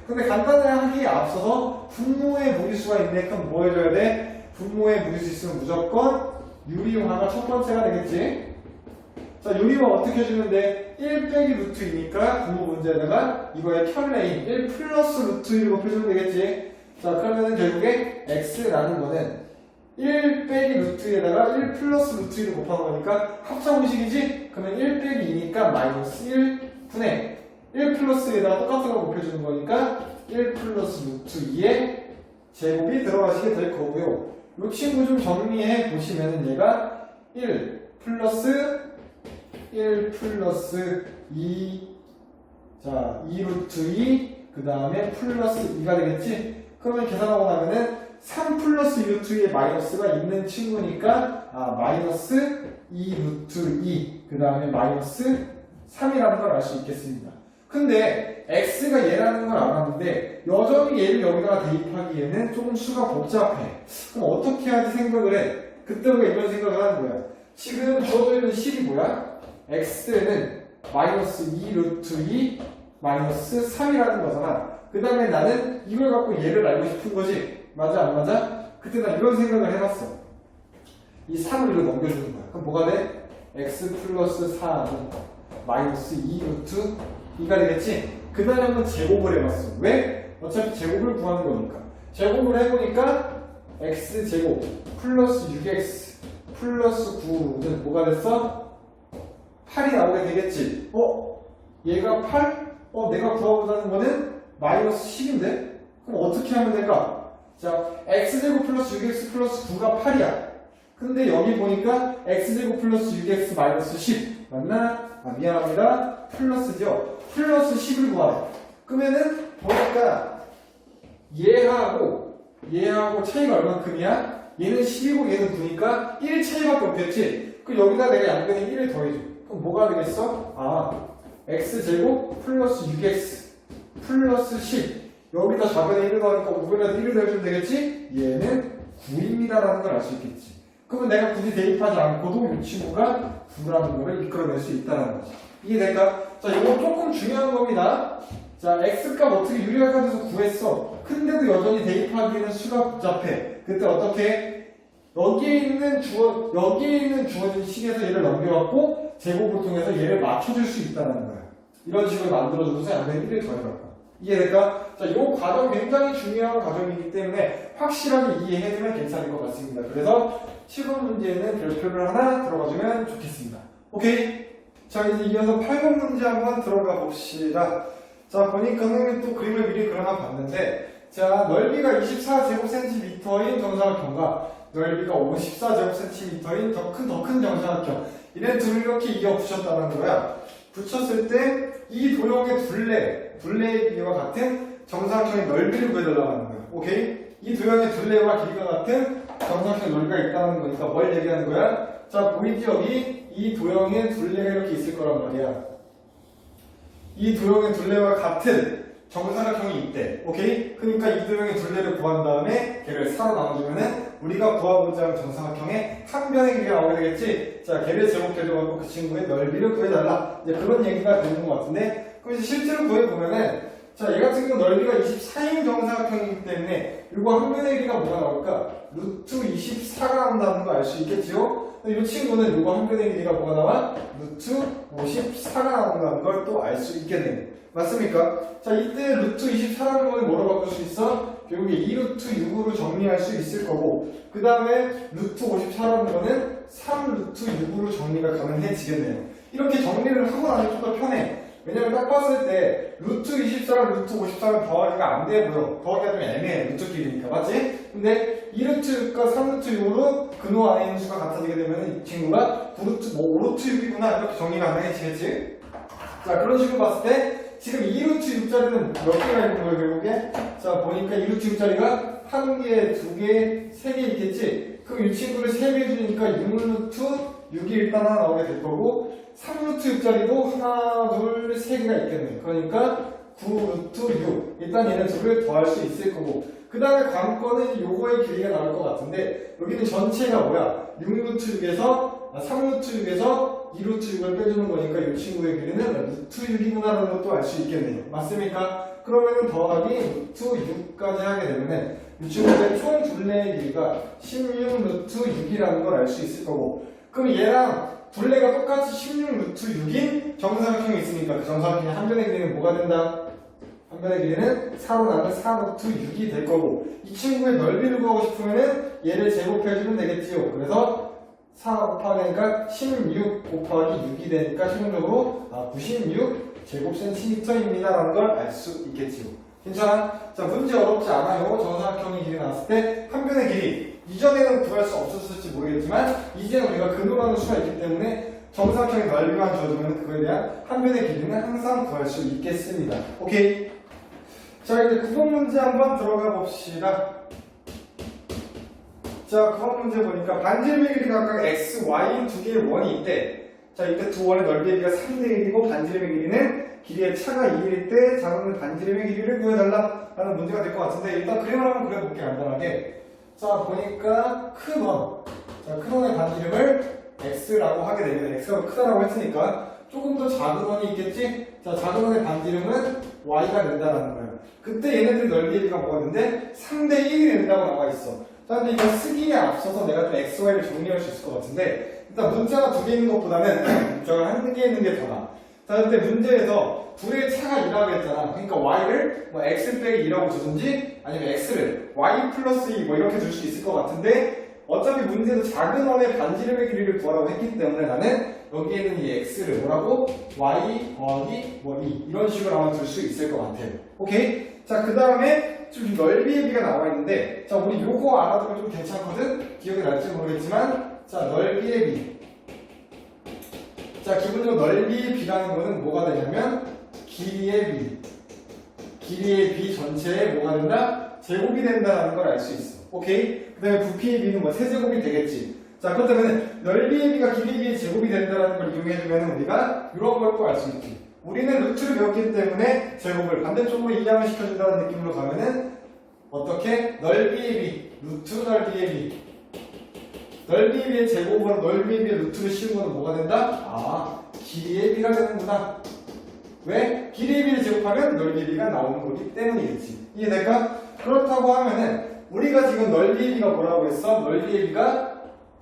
근데 간단히 하기에 앞서서 분모의 무리수가 있네. 그럼 뭐 해줘야 돼? 분모의 무리수 있으면 무조건 유리화가 첫 번째가 되겠지. 자, 유리화 어떻게 해주면 돼? 1 빼기 루트이니까 분모 문제에다가 이거의 편레인 1 플러스 루트 1을 곱해주면 되겠지. 자, 그러면은 결국에 x라는 거는 1 빼기 루트에다가 1 플러스 루트 1을 곱한 거니까 합차 공식이지? 그러면 1 빼기 2니까 마이너스 1분의 1 플러스 1에다가 똑같은 거 곱해주는 거니까 1 플러스 루트 2의 제곱이 들어가시게 될 거고요. 이 친구 좀 정리해 보시면은 얘가 1 플러스 1 플러스 2, 자, 2 루트 2, 그 다음에 플러스 2가 되겠지? 그러면 계산하고 나면은 3 플러스 2 루트 2의 마이너스가 있는 친구니까, 마이너스 2 루트 2, 그 다음에 마이너스 3이라는 걸 알 수 있겠습니다. 근데 x가 얘라는 걸 알았는데 여전히 얘를 여기다가 대입하기에는 조금 수가 복잡해. 그럼 어떻게 하지 생각을 해? 그때 우리가 이런 생각을 하는 거야. 지금 주어져 있는 식이 뭐야? x는 마이너스 2 루트 2 마이너스 3이라는 거잖아. 그 다음에 나는 이걸 갖고 얘를 알고 싶은 거지. 맞아 안 맞아? 그때 나 이런 생각을 해봤어. 이 3을 이로 넘겨주는 거야. 그럼 뭐가 돼? x 플러스 4는 마이너스 2 루트 2가 되겠지? 그 다음에 한번 제곱을 해봤어. 왜? 어차피 제곱을 구하는 거니까. 제곱을 해보니까 x제곱 플러스 6x 플러스 9는 뭐가 됐어? 8이 나오게 되겠지? 얘가 8? 내가 구하고자 거는 마이너스 10인데? 그럼 어떻게 하면 될까? 자, x제곱 플러스 6x 플러스 9가 8이야. 근데 여기 보니까 x제곱 플러스 6x 마이너스 10 맞나? 미안합니다. 플러스죠. 플러스 10을 구하래. 그러면은 보니까 얘하고 차이가 얼만큼이야? 얘는 10이고 얘는 9니까 1 차이밖에 없겠지? 그 여기다 내가 양변에 1을 더해줘. 그럼 뭐가 되겠어? x제곱 플러스 6x 플러스 10 여기다 좌변에 1을 더하니까 5변에서 1을 더해주면 되겠지? 얘는 9입니다라는 걸 알 수 있겠지. 그러면 내가 굳이 대입하지 않고도 이 친구가 9라는 거를 이끌어낼 수 있다는 거지. 이해될까? 자, 이거 조금 중요한 겁니다. 자, x값 어떻게 유리화가 돼서 구했어. 근데도 여전히 대입하기에는 수가 복잡해. 그때 어떻게? 여기에 있는 주어진 식에서 얘를 넘겨갖고 제곱을 통해서 얘를 맞춰줄 수 있다는 거야. 이런 식으로 만들어줘서 양변에 1을 더해갈 거야. 이해될까? 자, 이 과정 굉장히 중요한 과정이기 때문에 확실하게 이해해주면 괜찮을 것 같습니다. 그래서 7번 문제는 별표를 하나 들어가주면 좋겠습니다. 오케이? 자, 이제 이어서 8번 문제 한번 들어가 봅시다. 자, 보니까 선생님이 또 그림을 미리 그려놔 봤는데, 자, 넓이가 24제곱cm인 정사각형과 넓이가 54제곱cm인 더 큰 정사각형. 이런 둘을 이렇게 이어 붙였다는 거야. 붙였을 때 이 도형의 둘레의 길이와 같은 정사각형의 넓이를 구해달라고 하는 거야. 오케이? 이 도형의 둘레와 길이가 같은 정사각형 넓이가 있다는 거니까 뭘 얘기하는 거야? 자, 보이지 여기 이 도형의 둘레가 이렇게 있을 거란 말이야. 이 도형의 둘레와 같은 정사각형이 있대. 오케이? 그러니까 이 도형의 둘레를 구한 다음에 걔를 4로 나눠주면은 우리가 구하고자 하는 정사각형의 한 변의 길이가 나오게 되겠지? 자, 걔를 제곱해줘갖고 그 친구의 넓이를 구해달라. 이제 그런 얘기가 되는 것 같은데, 그럼 이제 실제로 구해보면은, 자, 얘 같은 경우는 넓이가 24인 정사각형이기 때문에, 이거 한 변의 길이가 뭐가 나올까? 루트 24가 나온다는 거 알 수 있겠지요? 이 친구는 이거 한 변의 길이가 뭐가 나와? 루트 54가 나온다는 걸 또 알 수 있겠네요. 맞습니까? 자, 이때 루트 24라는 거는 뭐로 바꿀 수 있어? 결국에 2루트 6으로 정리할 수 있을 거고, 그 다음에 루트 54라는 거는 3루트 6으로 정리가 가능해지겠네요. 이렇게 정리를 하고 나면 좀 더 편해. 왜냐면 딱 봤을 때 루트 24랑 루트 54는 더하기가 안 돼 보여. 더하기가 좀 애매해. 루트끼리니까. 맞지? 근데 2루트 6과 3루트 6으로 근호 안에 있는 수가 같아지게 되면 이 친구가 9루트, 5루트 6이구나. 이렇게 정리가 가능해지겠지? 자, 그런 식으로 봤을 때 지금 2루트 6짜리는 몇 개가 있는 거예요, 결국에? 자, 보니까 2루트 6짜리가 1개, 2개, 3개 있겠지? 그럼 이 친구를 3배 해주니까 6루트 6이 일단 하나 나오게 될 거고 3루트 6짜리도 하나, 둘, 3개가 있겠네. 그러니까 9루트 6. 일단 얘네 둘을 더할 수 있을 거고 그 다음에 관건은 요거의 길이가 나올 것 같은데 여기는 전체가 뭐야? 6루트 6에서 3루트 6에서 2루트 6을 빼주는 거니까 이 친구의 길이는 루트 6이구나라는 것도 알 수 있겠네요. 맞습니까? 그러면은 더하기 루트 6까지 하게 되면은 이 친구의 총 둘레의 길이가 16 루트 6이라는 걸 알 수 있을 거고 그럼 얘랑 둘레가 똑같이 16 루트 6인 정사각형이 있으니까 그 정사각형의 한 변의 길이는 뭐가 된다? 한 변의 길이는 4로 나면 4 루트 6이 될 거고 이 친구의 넓이를 구하고 싶으면은 얘를 제곱해주면 되겠지요. 그래서 4 곱하기니까 16 곱하기 6이 되니까 최종적으로 96 제곱센티미터입니다 라는 걸 알 수 있겠지요. 괜찮아? 자, 문제 어렵지 않아요. 정사각형의 길이 나왔을 때 한 변의 길이 이전에는 구할 수 없었을지 모르겠지만 이제는 우리가 근호라는 수가 있기 때문에 정사각형의 넓이만 줘주면 그거에 대한 한 변의 길이는 항상 구할 수 있겠습니다. 오케이? 자, 이제 9번 문제 한번 들어가 봅시다. 자, 9번 문제 보니까 반지름의 길이가 각각 x, y인 두 개의 원이 있대. 자, 이때 두 원의 넓이의 길이가 3대 1이고 반지름의 길이는 길이의 차가 2일 때 작은 반지름의 길이를 구해달라 라는 문제가 될 것 같은데 일단 그림을 한번 그려볼게요. 간단하게. 자, 보니까 큰 원. 자, 큰 원의 반지름을 x라고 하게 되면 x가 크다라고 했으니까 조금 더 작은 원이 있겠지? 자, 작은 원의 반지름은 y가 된다라는 거예요. 그때 얘네들 넓이의 길이가 뭐가 되는데 3대 1이 된다고 나와 있어. 자, 근데 이거 쓰기에 앞서서 내가 좀 x, y를 정리할 수 있을 것 같은데 일단 문자가 두 개 있는 것보다는 문자가 한 개 있는 게 더 나아. 자, 근데 문제에서 둘의 차가 2라고 했잖아. 그러니까 y를 뭐 x 빼기 2라고 주든지 아니면 x를 y 플러스 2 뭐 이렇게 줄 수 있을 것 같은데 어차피 문제에서 작은 원의 반지름의 길이를 구하라고 했기 때문에 나는 여기에는 이 x를 뭐라고? y 더하기 뭐 2 이런 식으로 아마 줄 수 있을 것 같아요. 오케이? 자, 그 다음에 좀 넓이의 비가 나와 있는데 자, 우리 요거 알아두면 좀 괜찮거든? 기억이 날지 모르겠지만 자, 넓이의 비. 자, 기본적으로 넓이의 비라는 거는 뭐가 되냐면 길이의 비. 길이의 비 전체에 뭐가 된다? 제곱이 된다는 걸 알 수 있어. 오케이? 그 다음에 부피의 비는 뭐 세제곱이 되겠지. 자, 그렇다면 넓이의 비가 길이의 비의 제곱이 된다는 걸 이용해주면 우리가 이런 걸 또 알 수 있지. 우리는 루트를 배웠기 때문에 제곱을 반대쪽으로 이항을 시켜준다는 느낌으로 가면은 어떻게? 넓이의 비, 루트 넓이의 비. 넓이의 비의 제곱으로 넓이의 비의 루트를 씌우면 뭐가 된다? 길이의 비가 되는구나. 왜? 길이의 비를 제곱하면 넓이의 비가 나오는 거기 때문이겠지. 이해될까? 그렇다고 하면은 우리가 지금 넓이의 비가 뭐라고 했어? 넓이의 비가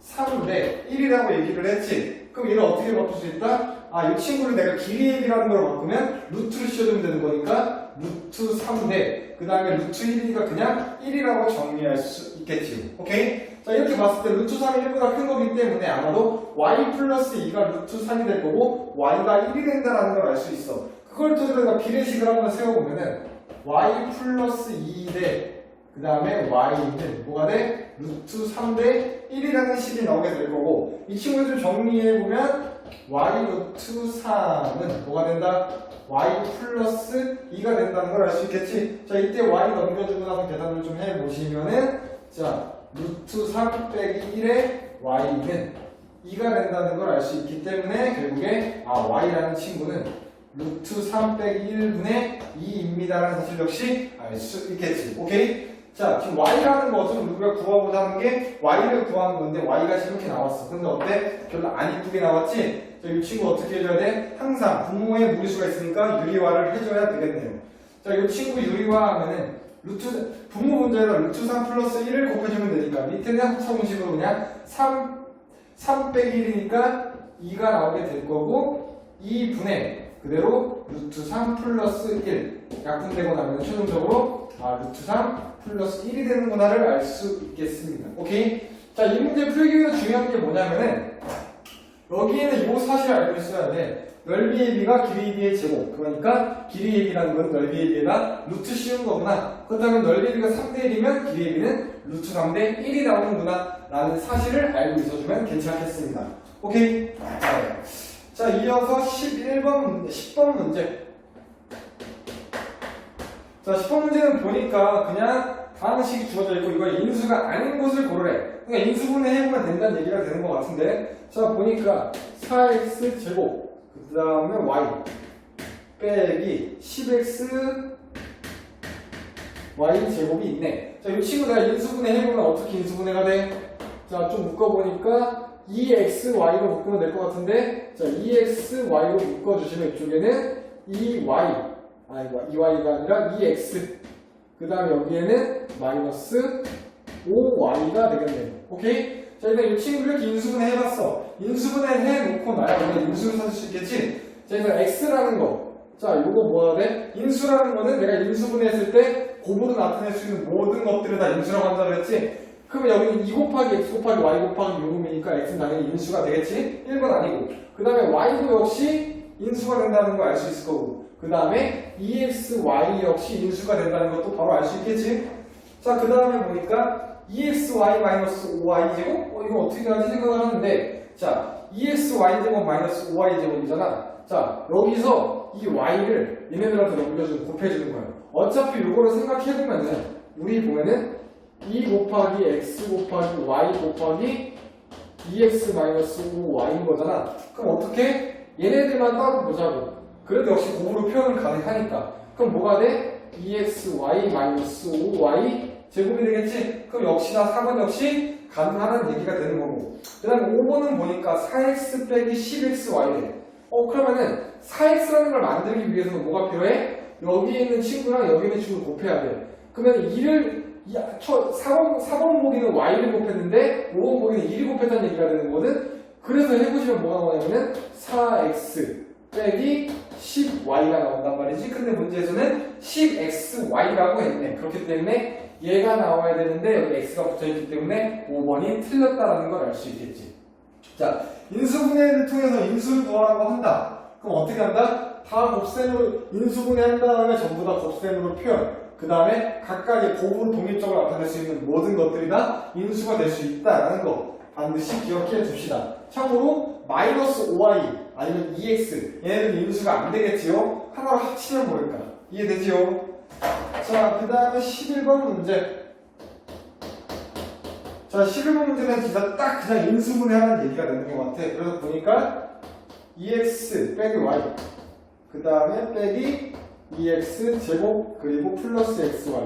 3인데 1이라고 얘기를 했지. 그럼 얘를 어떻게 바꿀 수 있다? 이 친구를 내가 길이의 비라는 걸 바꾸면 루트를 씌워주면 되는 거니까 루트 3대 그 다음에 루트 1이니까 그냥 1이라고 정리할 수 있겠지요. 오케이? 자, 이렇게 봤을 때 루트 3이 1보다 큰 거기 때문에 아마도 y 플러스 2가 루트 3이 될 거고 y가 1이 된다는 걸 알 수 있어. 그걸 또 내가 비례식을 한번 세워보면은 y 플러스 2대 그 다음에 y는 뭐가 돼? 루트 3대 1이라는 식이 나오게 될 거고 이 친구를 좀 정리해보면 y 루트 3은 뭐가 된다? y 플러스 2가 된다는 걸 알 수 있겠지? 자, 이때 y 넘겨주고 나서 계산을 좀 해보시면은 자, 루트 3 빼기 1의 y는 2가 된다는 걸 알 수 있기 때문에 결국에 y라는 친구는 루트 3 빼기 1분의 2입니다라는 사실 역시 알 수 있겠지. 오케이? 자, 지금 y라는 것은 우리가 구하고자 하는 게 y를 구하는 건데 y가 이렇게 나왔어. 근데 어때? 별로 안 이쁘게 나왔지? 자, 이 친구 어떻게 해줘야 돼? 항상 분모에 무리수가 있으니까 유리화를 해줘야 되겠네요. 자, 이 친구 유리화 하면은 분모 문제에다 루트 3 플러스 1을 곱해주면 되니까 밑에는 합차공식으로 그냥 3 빼기 1이니까 2가 나오게 될 거고 2분의 그대로 루트 3 플러스 1 약분되고 나면 최종적으로 루트 3 플러스 1이 되는구나를 알 수 있겠습니다. 오케이? 자, 이 문제 풀기 위해서 중요한 게 뭐냐면은 여기에는 이 사실을 알고 있어야 돼. 넓이 AB가 길이 AB의 제곱. 그러니까 길이 AB라는 건 넓이 AB에다 루트 씌운 거구나. 그렇다면 넓이 AB가 3대 1이면 길이 AB는 루트 3대 1이 나오는구나 라는 사실을 알고 있어주면 괜찮겠습니다. 오케이? 자, 이어서 11번, 10번 문제. 자, 10번 문제는 보니까 그냥 다음 식이 주어져 있고 이걸 인수가 아닌 곳을 고르래. 그러니까 인수분해 해보면 된다는 얘기가 되는 것 같은데, 자, 보니까 4x 제곱 그 다음에 y 빼기 10x y 제곱이 있네. 자, 이 친구 내가 인수분해 해보면 어떻게 인수분해가 돼? 자, 좀 묶어보니까 2xy로 묶으면 될 것 같은데, 자, 2xy로 묶어주시면 이쪽에는 2y가 아니라 2x 그 다음에 여기에는 마이너스 5y가 되겠네요. 오케이? 자, 일단 이 친구를 이렇게 인수분해 해봤어. 인수분해 해놓고 나야 그냥 인수를 찾을 수 있겠지? 자, 일단 x라는 거. 자, 요거 뭐야 돼? 인수라는 거는 내가 인수분해 했을 때 곱으로 나타낼 수 있는 모든 것들을 다 인수라고 한다고 했지? 그러면 여기는 2 곱하기 x 곱하기 y 곱하기 요금이니까 x는 당연히 인수가 되겠지? 1번 아니고. 그 다음에 y도 역시 인수가 된다는 거 알 수 있을 거고. 그 다음에 2xy 역시 인수가 된다는 것도 바로 알 수 있겠지? 자, 그 다음에 보니까 2xy 마이너스 5y 제곱? 이거 어떻게 하지 생각을 하는데, 자, 2xy 제곱 마이너스 5y 제곱이잖아. 자, 여기서 이 y를 얘네들한테 넘겨주는, 곱해주는 거야. 어차피 이거를 생각해보면은, 우리 보면은 2 곱하기 x 곱하기 y 곱하기 2x 마이너스 5y인 거잖아. 그럼 어떻게? 얘네들만 따로 보자고. 그래도 역시 곱으로 표현을 가능하니까. 그럼 뭐가 돼? 2xy 마이너스 5y 제곱이 되겠지? 그럼 역시나 4번 역시 가능하다는 얘기가 되는 거고. 그 다음에 5번은 보니까 4x 빼기 10xy래. 그러면은 4x라는 걸 만들기 위해서는 뭐가 필요해? 여기 있는 친구랑 여기 있는 친구를 곱해야 돼. 그러면 4번 보기는 y를 곱했는데 5번 보기는 1을 곱했다는 얘기가 되는 거거든? 그래서 해보시면 뭐가 나오냐면은 4x 빼기 10y가 나온단 말이지. 근데 문제에서는 10xy라고 했네. 그렇기 때문에 얘가 나와야 되는데 여기 x가 붙어있기 때문에 5번이 틀렸다라는 걸 알 수 있겠지. 자, 인수분해를 통해서 인수를 구하라고 한다. 그럼 어떻게 한다? 다 곱셈으로 인수분해한 다음에 전부 다 곱셈으로 표현. 그 다음에 각각의 곱으로 독립적으로 나타낼 수 있는 모든 것들이 다 인수가 될 수 있다라는 거 반드시 기억해 둡시다. 참고로 마이너스 5y 아니면 2x 얘네들은 인수가 안 되겠지요? 하나로 합치면 모를까? 이해되지요? 자, 그 다음에 11번 문제. 자, 11번 문제는 진짜 딱 그냥 인수분해하는 얘기가 되는 것 같아. 그래서 보니까 2x 빼기 y 그 다음에 빼기 2x 제곱 그리고 플러스 xy.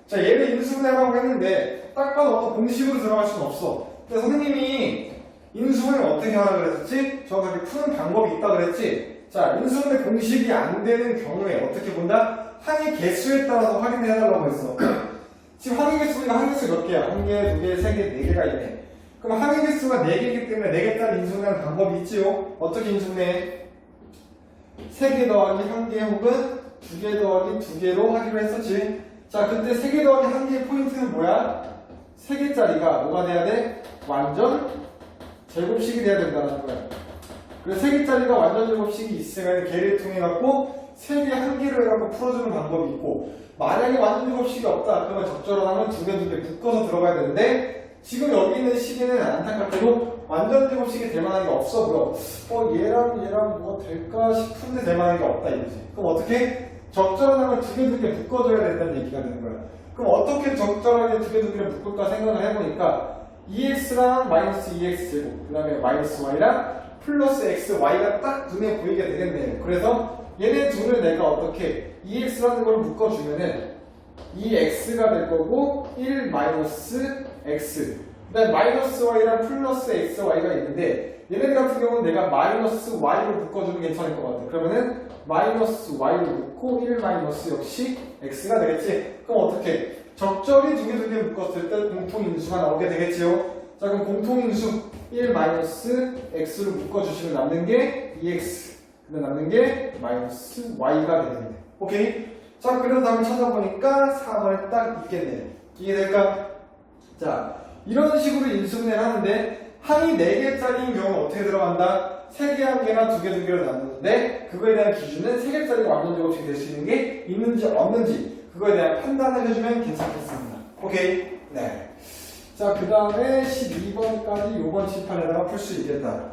자, 얘를 인수분해라고 했는데 딱 봐도 어떤 공식으로 들어갈 수는 없어. 근데 선생님이 인수분해 어떻게 하라고 그랬었지? 정확하게 푸는 방법이 있다 그랬지? 자, 인수분해 공식이 안 되는 경우에 어떻게 본다? 항의 개수에 따라서 확인해 달라고 했어. 지금 항의 개수가 항의 개수 몇 개야? 1개, 2개, 3개, 4개가 있네. 그럼 항의 개수가 4개이기 때문에 4개짜리 인수분해하는 방법이 있지요? 어떻게 인수분해? 3개 더하기 1개 혹은 2개 더하기 2개로 하기로 했었지. 자, 근데 3개 더하기 1개의 포인트는 뭐야? 3개짜리가 뭐가 돼야 돼? 완전 제곱식이 돼야 된다는 거야. 그래서 3개짜리가 완전 제곱식이 있으면 걔를 통해 갖고 3개 1개를 해갖고 풀어주는 방법이 있고, 만약에 완전 제곱식이 없다 그러면 적절하면 2개 묶어서 들어가야 되는데, 지금 여기 있는 식에는 안타깝게도 완전 제곱식이 될 만한 게 없어 보여. 얘랑 뭐가 될까 싶은데 될 만한 게 없다 이거지. 그럼 어떻게? 적절하면 2개 묶어줘야 된다는 얘기가 되는 거야. 그럼 어떻게 적절하게 2개를 묶을까 생각을 해보니까 2x랑 마이너스 2x 제곱 그 다음에 마이너스 y랑 플러스 x, y가 딱 눈에 보이게 되겠네요. 그래서 얘네 둘을 내가 어떻게 2x라는 걸 묶어주면은 2x가 될 거고 1 마이너스 x 그 다음에 마이너스 y랑 플러스 x, y가 있는데 얘네 같은 경우는 내가 마이너스 y로 묶어주면 괜찮을 것 같아. 그러면은 마이너스 y로 묶고 1 마이너스 역시 x가 되겠지. 그럼 어떻게? 적절히 2개 묶었을 때 공통인수가 나오게 되겠지요. 자, 그럼 공통인수 1 마이너스 x로 묶어주시면 남는 게 2x 근데 남는 게 마이너스 y가 되겠네. 오케이? 자, 그래서 답을 찾아보니까 4번에 딱 있겠네요. 이해될까? 자, 이런 식으로 인수분해를 하는데 항이 4개짜리인 경우는 어떻게 들어간다? 세 개 한 개나 두 개 두 개로 나누는데 그거에 대한 기준은 3개짜리가 완전 제곱식 될 수 있는 게 있는지 없는지 그거에 대한 판단을 해주면 괜찮겠습니다. 오케이? 네. 자, 그 다음에 12번까지 요번 칠판에다가 풀 수 있겠다.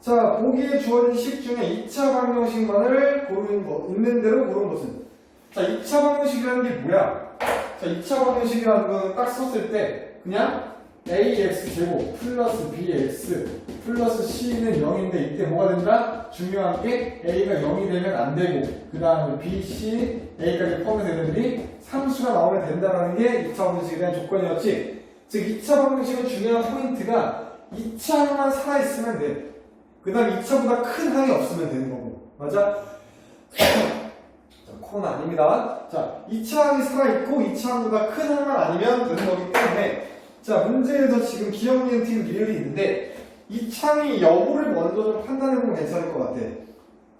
자, 보기에 주어진 식 중에 2차 방정식만을 고르는 것, 있는 대로 고른 것은? 자, 2차 방정식이라는 게 뭐야? 자, 2차 방정식이라는 거는 딱 썼을 때 그냥 ax제곱 플러스 bx 플러스 c는 0인데 이때 뭐가 된다? 중요한 게 a가 0이 되면 안 되고 그 다음에 b, c, a까지 포함해서 얘네들이 상수가 나오면 된다는 게 2차 방정식에 대한 조건이었지. 즉 2차 방정식의 중요한 포인트가 2차만 살아있으면 돼. 그 다음에 2차보다 큰 항이 없으면 되는 거고. 맞아? 자, 코는 아닙니다. 자, 2차 항이 살아있고 2차 항보다 큰 항만 아니면 되는 거기 때문에 자, 문제에서 지금 기억, 니은, 티은, 리을이 있는데 이 창이 여부를 먼저 좀 판단해보면 괜찮을 것 같아.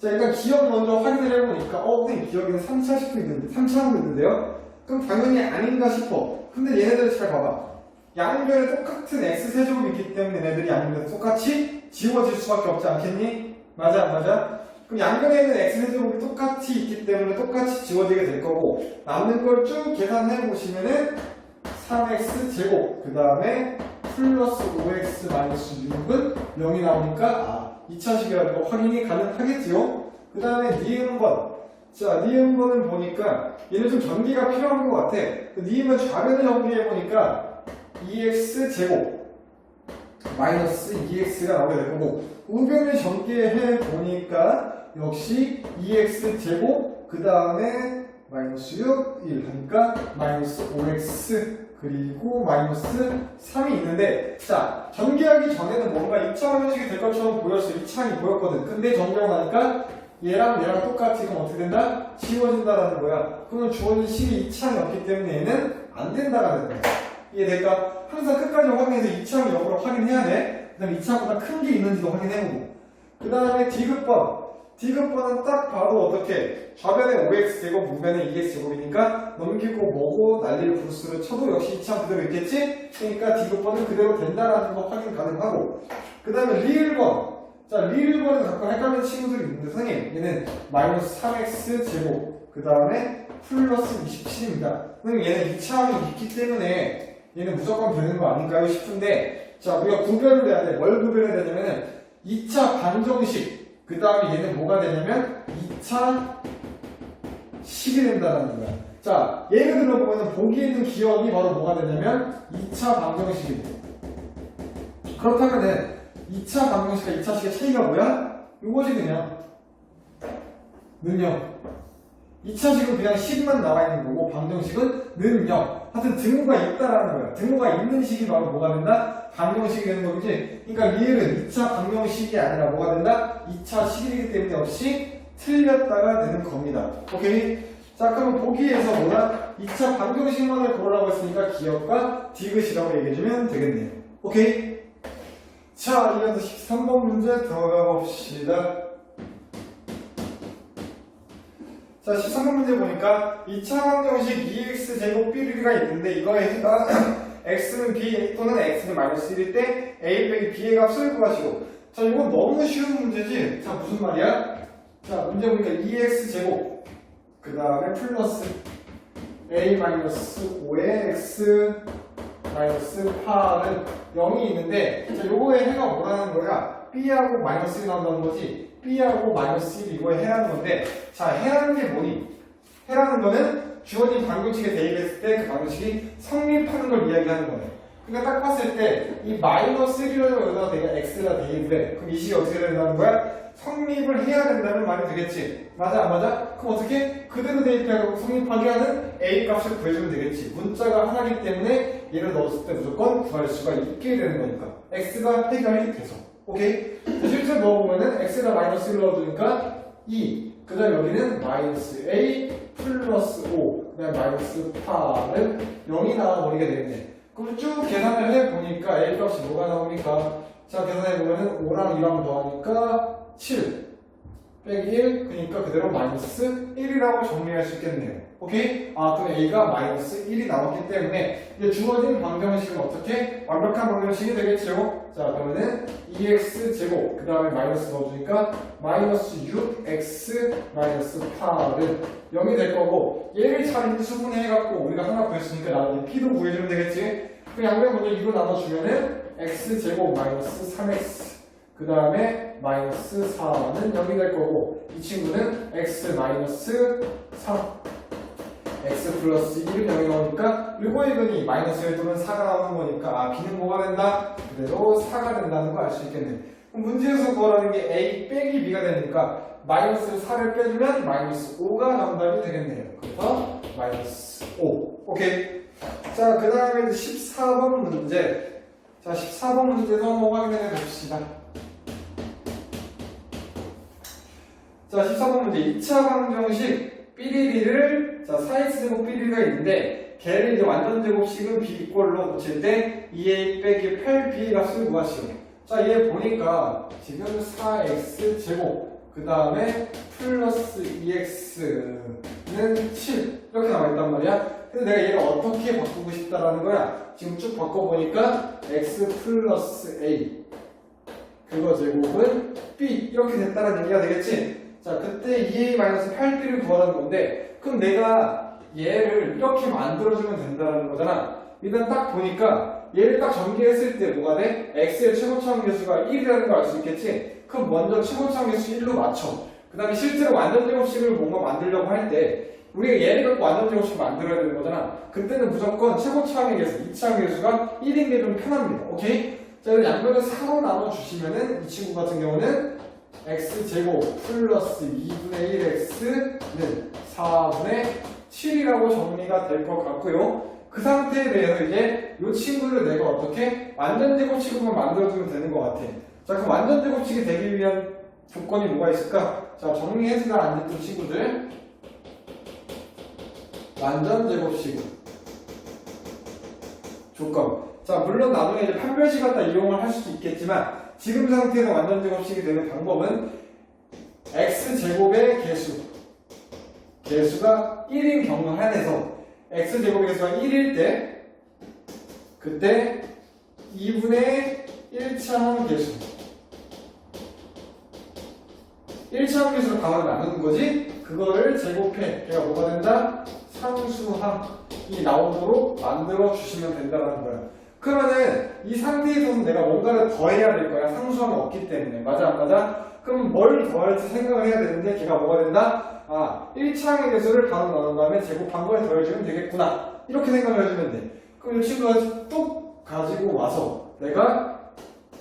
자, 일단 기억 먼저 확인을 해보니까 선생님 기억에는 3차 식도 있는데 3차 항도 있는데요? 그럼 당연히 아닌가 싶어. 근데 얘네들 잘 봐봐. 양변에 똑같은 x세제곱이 있기 때문에 얘네들이 양변에 똑같이 지워질 수밖에 없지 않겠니? 맞아 안 맞아? 그럼 양변에 있는 x세제곱이 똑같이 있기 때문에 똑같이 지워지게 될 거고 남는 걸 쭉 계산해 보시면은 3x제곱 그 다음에 플러스 5x 마이너스 6은 0이 나오니까 2차식이라는 거 확인이 가능하겠지요? 그 다음에 니은번 자, 니은번을 보니까 얘는 좀 전개가 필요한 것 같아. 니은번 좌변을 전개해보니까 2x제곱 마이너스 2x가 나오게 될 거고 우변을 전개해보니까 역시 2x제곱 그 다음에 마이너스 6, 1 하니까 마이너스 5x 그리고 마이너스 3이 있는데 자, 전개하기 전에는 뭔가 2차 방정식이 될 것처럼 보였어. 2차항이 보였거든. 근데 전개하고 나니까 얘랑 얘랑 똑같이 그럼 어떻게 된다? 지워진다라는 거야. 그러면 주어진 식이 2차항이 없기 때문에 얘는 안 된다가 되는 거야. 이해될까? 항상 끝까지 확인해서 2차항이 역으로 확인해야 돼. 그 다음에 2차항보다 큰 게 있는지도 확인해보고 그 다음에 디귿번 디귿번은 딱 봐도 어떻게 좌변에 5x제곱 우변에 2x제곱이니까 넘기고 뭐고 난리를 부르스를 쳐도 역시 2차 그대로 있겠지? 그러니까 디귿번은 그대로 된다라는 거 확인 가능하고 그 다음에 리을번 자 리을번은 가끔 헷갈리는 친구들이 있는데 선생님 얘는 마이너스 3x제곱 그 다음에 플러스 27입니다 선생님 얘는 2차항이 있기 때문에 얘는 무조건 되는 거 아닐까요 싶은데 자 우리가 구별을 해야 돼. 뭘 구별해야 되냐면은 2차 방정식 그 다음에 얘는 뭐가 되냐면 2차 식이 된다는 거야. 자, 예를 들어 보면 보기에 있는 기억이 바로 뭐가 되냐면 2차 방정식이 돼. 그렇다면은 2차 방정식과 2차 식의 차이가 뭐야? 이거지 그냥. 는요. 2차 식은 그냥 식만 나와 있는 거고 방정식은 는요. 하여튼 등호가 있다라는 거야. 등호가 있는 식이 바로 뭐가 된다? 방정식이 되는 거지. 그러니까 리을은 2차 방정식이 아니라 뭐가 된다? 2차 식이기 때문에 역시 틀렸다가 되는 겁니다. 오케이? 자, 그럼 보기에서 뭐다? 2차 방정식만을 고르라고 했으니까 기억과 디귿이라고 얘기해주면 되겠네요. 오케이? 자, 이어서 13번 문제 들어가 봅시다. 자, 13번 문제 보니까 2차 방정식 2x제곱 b가 있는데 이거에다가 x는 b 또는 x는 마이너스 1일 때 a 빼기 b의 값을 구하시고 자, 이건 너무 쉬운 문제지? 자, 무슨 말이야? 자, 문제 보니까 2x제곱 그 다음에 플러스 a 마이너스 5의 x 마이너스 8은 0이 있는데 자, 요거의 해가 뭐라는 거야? b하고 마이너스 1이 나온다는 거지 b하고 마이너스 1 이거에 해라는 건데 자, 해라는 게 뭐니? 해라는 거는 주어진 방정식에 대입했을 때 그 방정식이 성립하는 걸 이야기하는 거예요. 그러니까 딱 봤을 때 이 마이너스 1이라는 여기다가 내가 x에다 대입을 해. 그럼 이 식이 어떻게 된다는 거야? 성립을 해야 된다는 말이 되겠지. 맞아 안 맞아? 그럼 어떻게? 그대로 대입해서 성립하게 하는 a 값을 구해주면 되겠지. 문자가 하나이기 때문에 얘를 넣었을 때 무조건 구할 수가 있게 되는 거니까 x가 해결이 돼서 오케이? 실제 넣어보면은 x에다 마이너스 1 넣어두니까 2 그 다음 여기는 마이너스 a 플러스 5 그 다음 마이너스 8은 0이 나와버리게 되겠네. 그럼 쭉 계산을 해보니까 a 값이 뭐가 나옵니까? 자, 계산해보면은 5랑 2랑 더하니까 7 빼기 1 그러니까 그대로 마이너스 1이라고 정리할 수 있겠네요. 오케이? 그럼 a가 마이너스 1이 나왔기 때문에 이제 주어진 방정식은 어떻게? 완벽한 방정식이 되겠죠? 자, 그러면은 2x 제곱 그 다음에 마이너스 넣어주니까 마이너스 6x 마이너스 8은 0이 될 거고, 얘를 잘 인수분해해갖고 우리가 하나 구했으니까 나머지 p도 구해주면 되겠지? 그 양면 먼저 2로 나눠주면은 x 제곱 마이너스 3x 그 다음에 마이너스 4는 0이 될 거고, 이 친구는 x 마이너스 3 x 플러스 1은 0이 나오니까 이거이근이 마이너스 1 또는 4가 나오는 거니까 b는 뭐가 된다? 그대로 4가 된다는 거 알 수 있겠네. 그럼 문제에서 구하라는 게 a 빼기 b가 되니까 마이너스 4를 빼주면 마이너스 5가 정답이 되겠네요. 그래서 마이너스 5. 오케이. 자, 그 다음에 14번 문제. 자, 14번 문제도 한번 확인해 봅시다. 자, 14번 문제. 2차 방정식 삐리리를, 자, 4x제곱 삐리리가 있는데, 걔를 이제 완전 제곱식은 b=로 고칠 때 2a 빼기 8b 값을 구하시오. 자, 얘 보니까 지금 4x제곱, 그 다음에 플러스 2x는 7 이렇게 나와있단 말이야. 근데 내가 얘를 어떻게 바꾸고 싶다라는 거야. 지금 쭉 바꿔보니까 x 플러스 a 그거 제곱은 b 이렇게 됐다는 얘기가 되겠지. 자, 그때 2a-8b를 구하라는 건데, 그럼 내가 얘를 이렇게 만들어주면 된다는 거잖아. 일단 딱 보니까 얘를 딱 전개했을 때 뭐가 돼? x의 최고차항계수가 1이라는 걸 알 수 있겠지? 그럼 먼저 최고차항계수 1로 맞춰. 그 다음에 실제로 완전제곱식을 뭔가 만들려고 할 때 우리가 얘를 갖고 완전제곱식 만들어야 되는 거잖아. 그때는 무조건 최고차항의 계수, 2차항의 계수가 1인 게 좀 편합니다. 오케이? 자, 그래서 양면을 4로 나눠주시면은 이 친구 같은 경우는 x제곱 플러스 2분의 1x는 4분의 7이라고 정리가 될 것 같고요. 그 상태에 대해서 이제 이 친구를 내가 어떻게 완전제곱식으로만 만들어주면 되는 것 같아. 자, 그럼 완전제곱식이 되기 위한 조건이 뭐가 있을까? 자, 정리해서가 안 됐던 친구들. 완전제곱식 조건. 자, 물론 나중에 이제 판별식 갖다 이용을 할 수도 있겠지만, 지금 상태에서 완전제곱식이 되는 방법은 x제곱의 개수가 1인 경우 한해서 x제곱의 개수가 1일 때 그때 2분의 1차항 계수 1차항 계수를 가만히 나누는 거지. 그거를 제곱해 걔가 뭐가 된다? 상수항이 나오도록 만들어 주시면 된다는 거야. 그러면은 이 상태에서는 내가 뭔가를 더해야 될 거야. 상수항이 없기 때문에. 맞아 안 맞아? 그럼 뭘 더할지 생각을 해야 되는데 걔가 뭐가 된다? 1차항의 개수를 반으로 나눈 다음에 제곱한 거에 더해주면 되겠구나. 이렇게 생각을 해주면 돼. 그럼 이 친구가 또 가지고 와서 내가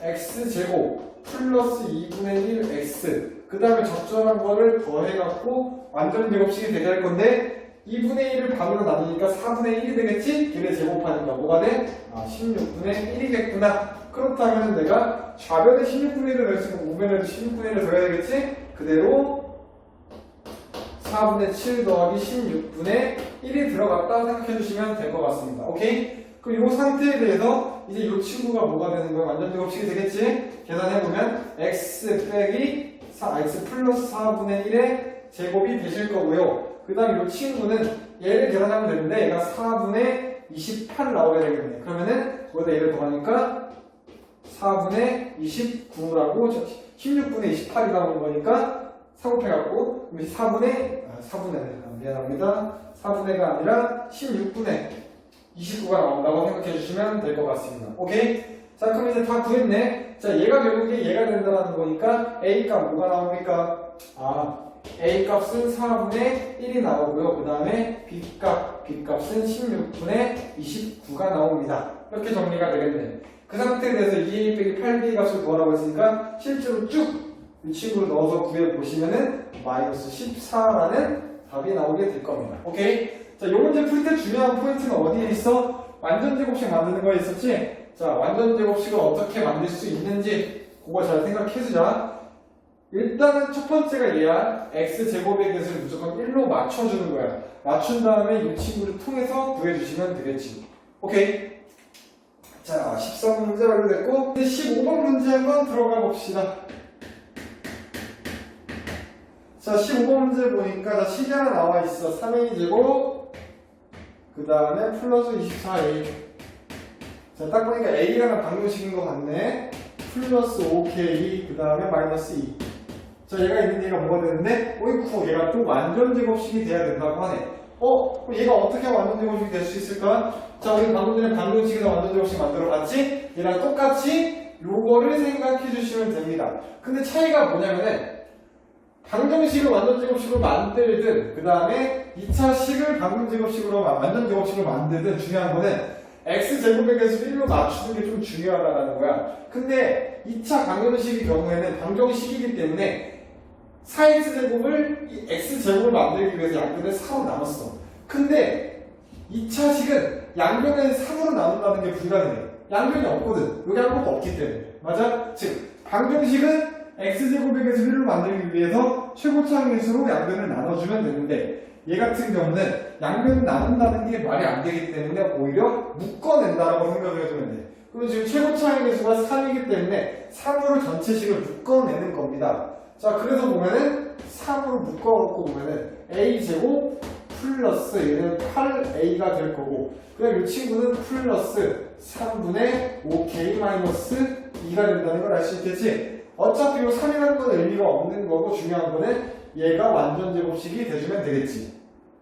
x제곱 플러스 2분의 1 x 그 다음에 적절한 거를 더해갖고 완전제곱식이 되게 할 건데 2분의 1을 반으로 나누니까 4분의 1이 되겠지? 걔를 제곱하니까 뭐가 돼? 16분의 1이겠구나. 그렇다면 내가 좌변에 16분의 1을 넣었으면 우변에도 16분의 1을 더해야 되겠지? 그대로 4분의 7 더하기 16분의 1이 들어갔다 생각해 주시면 될 것 같습니다. 오케이? 그럼 이 상태에 대해서 이제 이 친구가 뭐가 되는 거야? 완전제곱식이 되겠지? 계산해보면 x 빼기 x 플러스 4분의 1의 제곱이 되실 거고요. 그 다음에 이 친구는 얘를 계산하면 되는데 얘가 4분의 28 나오게 되겠네. 그러면은 거기다 얘를 더하니까 4분의 29라고 16분의 28이 나오는 거니까 사곱해갖고 4분의가 아니라 16분의 29가 나온다고 생각해 주시면 될 것 같습니다. 오케이? 자, 그럼 이제 다 구했네. 자, 얘가 결국에 얘가 된다는 거니까 A 값 뭐가 나옵니까? A 값은 4분의 1이 나오고요. 그 다음에 B 값은 16분의 29가 나옵니다. 이렇게 정리가 되겠네. 그 상태에 대해서 2A 빼기 8B 값을 구하라고 했으니까 실제로 쭉 이 친구를 넣어서 구해보시면은 마이너스 14라는 답이 나오게 될 겁니다. 오케이? 자, 이 문제 풀 때 중요한 포인트는 어디에 있어? 완전제곱식 만드는 거에 있었지? 자, 완전제곱식을 어떻게 만들 수 있는지 그거 잘 생각해주자. 일단은 첫 번째가 얘야. x제곱의 개수를 무조건 1로 맞춰주는 거야. 맞춘 다음에 이 친구를 통해서 구해주시면 되겠지. 오케이? 자, 13번 문제 완료됐고 이제 15번 문제 한번 들어가 봅시다. 자, 자, 15번 문제 보니까 자, 식이 하나 나와 있어. 3a제곱 그 다음에 플러스 24a. 자, 딱 보니까 a라는 방정식인 것 같네. 플러스 5k 그 다음에 마이너스 2. 자, 얘가 있는 얘가 뭐가 되는데 어이쿠 얘가 또 완전제곱식이 돼야 된다고 하네. 그럼 얘가 어떻게 완전제곱식이 될 수 있을까? 자, 우리 방금 전에 방정식에서 완전제곱식 만들어 봤지? 얘랑 똑같이 요거를 생각해 주시면 됩니다. 근데 차이가 뭐냐면은 방정식을 완전제곱식으로 만들든 그 다음에 2차식을 방정제곱식으로 완전제곱식으로 만들든 중요한 거는 x제곱의 개수를 1로 맞추는 게 좀 중요하다는 거야. 근데 2차 방정식의 경우에는 방정식이기 때문에 4x제곱을 이 x제곱을 만들기 위해서 양변을 4로 나눴어. 근데 2차식은 양변을 3으로 나눈다는 게 불가능해. 양변이 없거든. 여기 아무것도 없기 때문에. 맞아? 즉 방정식은 x제곱의 개수를 1로 만들기 위해서 최고차항 개수로 양변을 나눠주면 되는데 얘 같은 경우는 양변을 나눈다는 게 말이 안 되기 때문에 오히려 묶어낸다라고 생각을 해주면 돼. 그럼 지금 최고차항 개수가 3이기 때문에 3으로 전체식을 묶어내는 겁니다. 자, 그래서 보면은 3으로 묶어놓고 보면은 a제곱 플러스 얘는 8a가 될 거고 그다음 이 친구는 플러스 3분의 5k 마이너스 2가 된다는 걸 알 수 있겠지? 어차피 이 3이라는 건 의미가 없는 거고 중요한 거는 얘가 완전제곱식이 돼주면 되겠지.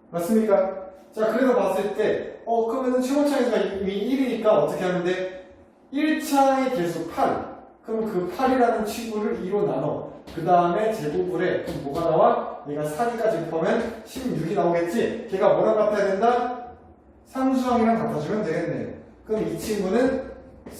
맞습니까? 자, 그래서 봤을 때 그러면은 최고차이가 이미 1이니까 어떻게 하면 돼? 1차의 개수 8. 그럼 그 8이라는 친구를 2로 나눠. 그 다음에 제곱을 해. 그럼 뭐가 나와? 얘가 4니까 제곱하면 16이 나오겠지? 걔가 뭐랑 같아야 된다? 상수항이랑 같아주면 되겠네. 그럼 이 친구는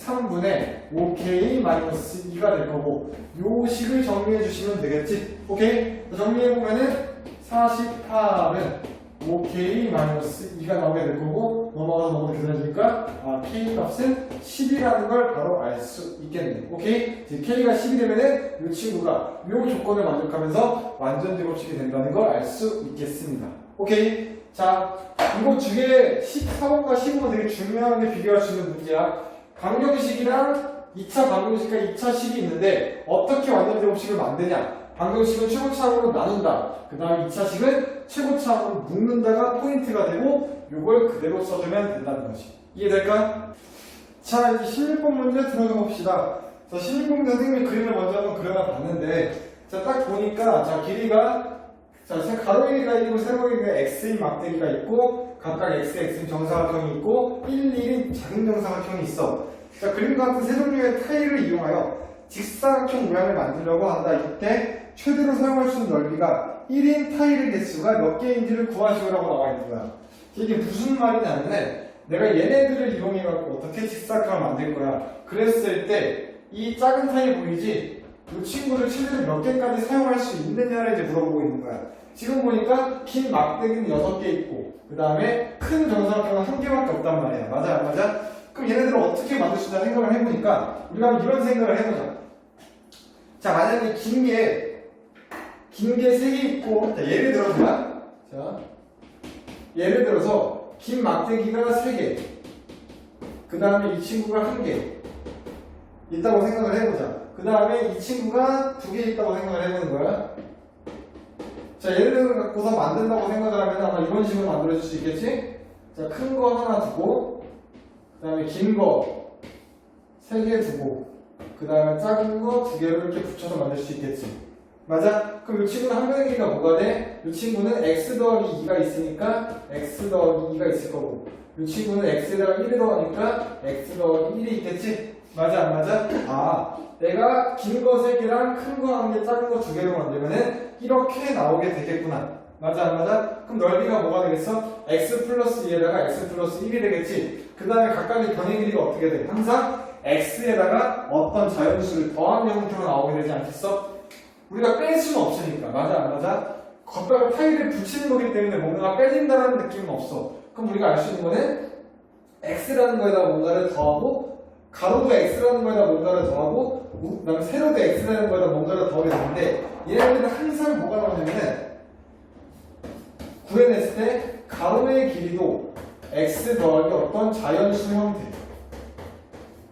3분의 5k-2가 될 거고 요 식을 정리해 주시면 되겠지? 오케이? 정리해보면은 48은 5k-2가 나오게 될 거고 넘어가서 계산해주니까 k 값은 10이라는 걸 바로 알 수 있겠네. 오케이? 이제 k가 10이 되면은 이 친구가 이 조건을 만족하면서 완전제곱식이 된다는 걸 알 수 있겠습니다. 오케이? 자, 이거 두 개 14번과 15번 되게 중요하게 비교할 수 있는 문제야. 방정식이랑 2차 방정식과 2차식이 있는데 어떻게 완전제곱식을 만드냐? 방정식은 최고차항으로 나눈다. 그 다음 2차식은 최고차항으로 묶는다가 포인트가 되고 요걸 그대로 써주면 된다는 거지. 이해될까? 자, 이제 16번 문제 들어가 봅시다. 자, 16번 문제 선생님이 그림을 먼저 한번 그려놔 봤는데 자, 딱 보니까 자, 길이가 자, 가로 길이가 1이고 세로 길이가 x인 막대기가 있고 각각 x인 정사각형이 있고 1, 2인 작은 정사각형이 있어. 자, 그림과 같은 세 종류의 타일을 이용하여 직사각형 모양을 만들려고 한다. 이때 최대로 사용할 수 있는 넓이가 1인 타일의 개수가 몇 개인지를 구하시오라고 나와 있는 거야. 이게 무슨 말이냐면은 내가 얘네들을 이용해갖고 어떻게 직사각형을 만들 거야. 그랬을 때 이 작은 타일 보이지? 이 친구를 최대로 몇 개까지 사용할 수 있느냐를 이제 물어보고 있는 거야. 지금 보니까 긴 막대기는 6개 있고 그 다음에 큰 정사각형은 1개밖에 없단 말이야. 맞아 안 맞아? 그럼 얘네들을 어떻게 만들 수 있나 생각을 해보니까 우리가 한번 이런 생각을 해보자. 자, 만약에 긴 게 3개 있고 자, 예를 들어서 긴 막대기가 3개 그 다음에 이 친구가 1개 있다고 생각을 해보자. 그 다음에 이 친구가 2개 있다고 생각을 해보는 거야. 자, 예를 들어 갖고서 만든다고 생각을 하면 아마 이런 식으로 만들어줄 수 있겠지? 자, 큰 거 하나 두고 그 다음에 긴 거 3개 두고 그 다음에 작은 거 2개를 이렇게 붙여서 만들 수 있겠지. 맞아? 그럼 이 친구는 한 변의 길이가 뭐가 돼? 이 친구는 x 더하기 2가 있으니까 x 더하기 2가 있을 거고 이 친구는 x에다가 1을 더하니까 x 더하기 1이 있겠지? 맞아 안 맞아? 내가 긴 거 3개랑 큰 거 1개, 작은 거 2개로 만들면은 이렇게 나오게 되겠구나. 맞아 안 맞아? 그럼 넓이가 뭐가 되겠어? x 플러스 2에다가 x 플러스 1이 되겠지? 그 다음에 각각의 변의 길이가 어떻게 돼? 항상 x에다가 어떤 자연수를 더한 형태로 나오게 되지 않겠어? 우리가 뺄 수는 없으니까. 맞아 안 맞아? 겉바로 타일을 붙이는 거기 때문에 뭔가가 빼진다는 느낌은 없어. 그럼 우리가 알 수 있는 거는 x라는 거에다 뭔가를 더하고 가로도 x라는 거에다 뭔가를 더하고 그 다음에 세로도 x라는 거에다 뭔가를 더하게 되는데 얘네들은 항상 뭐가 나오냐면은 구해냈을 때 가로의 길이도 x 더하기 어떤 자연수 형태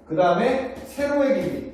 그 다음에 세로의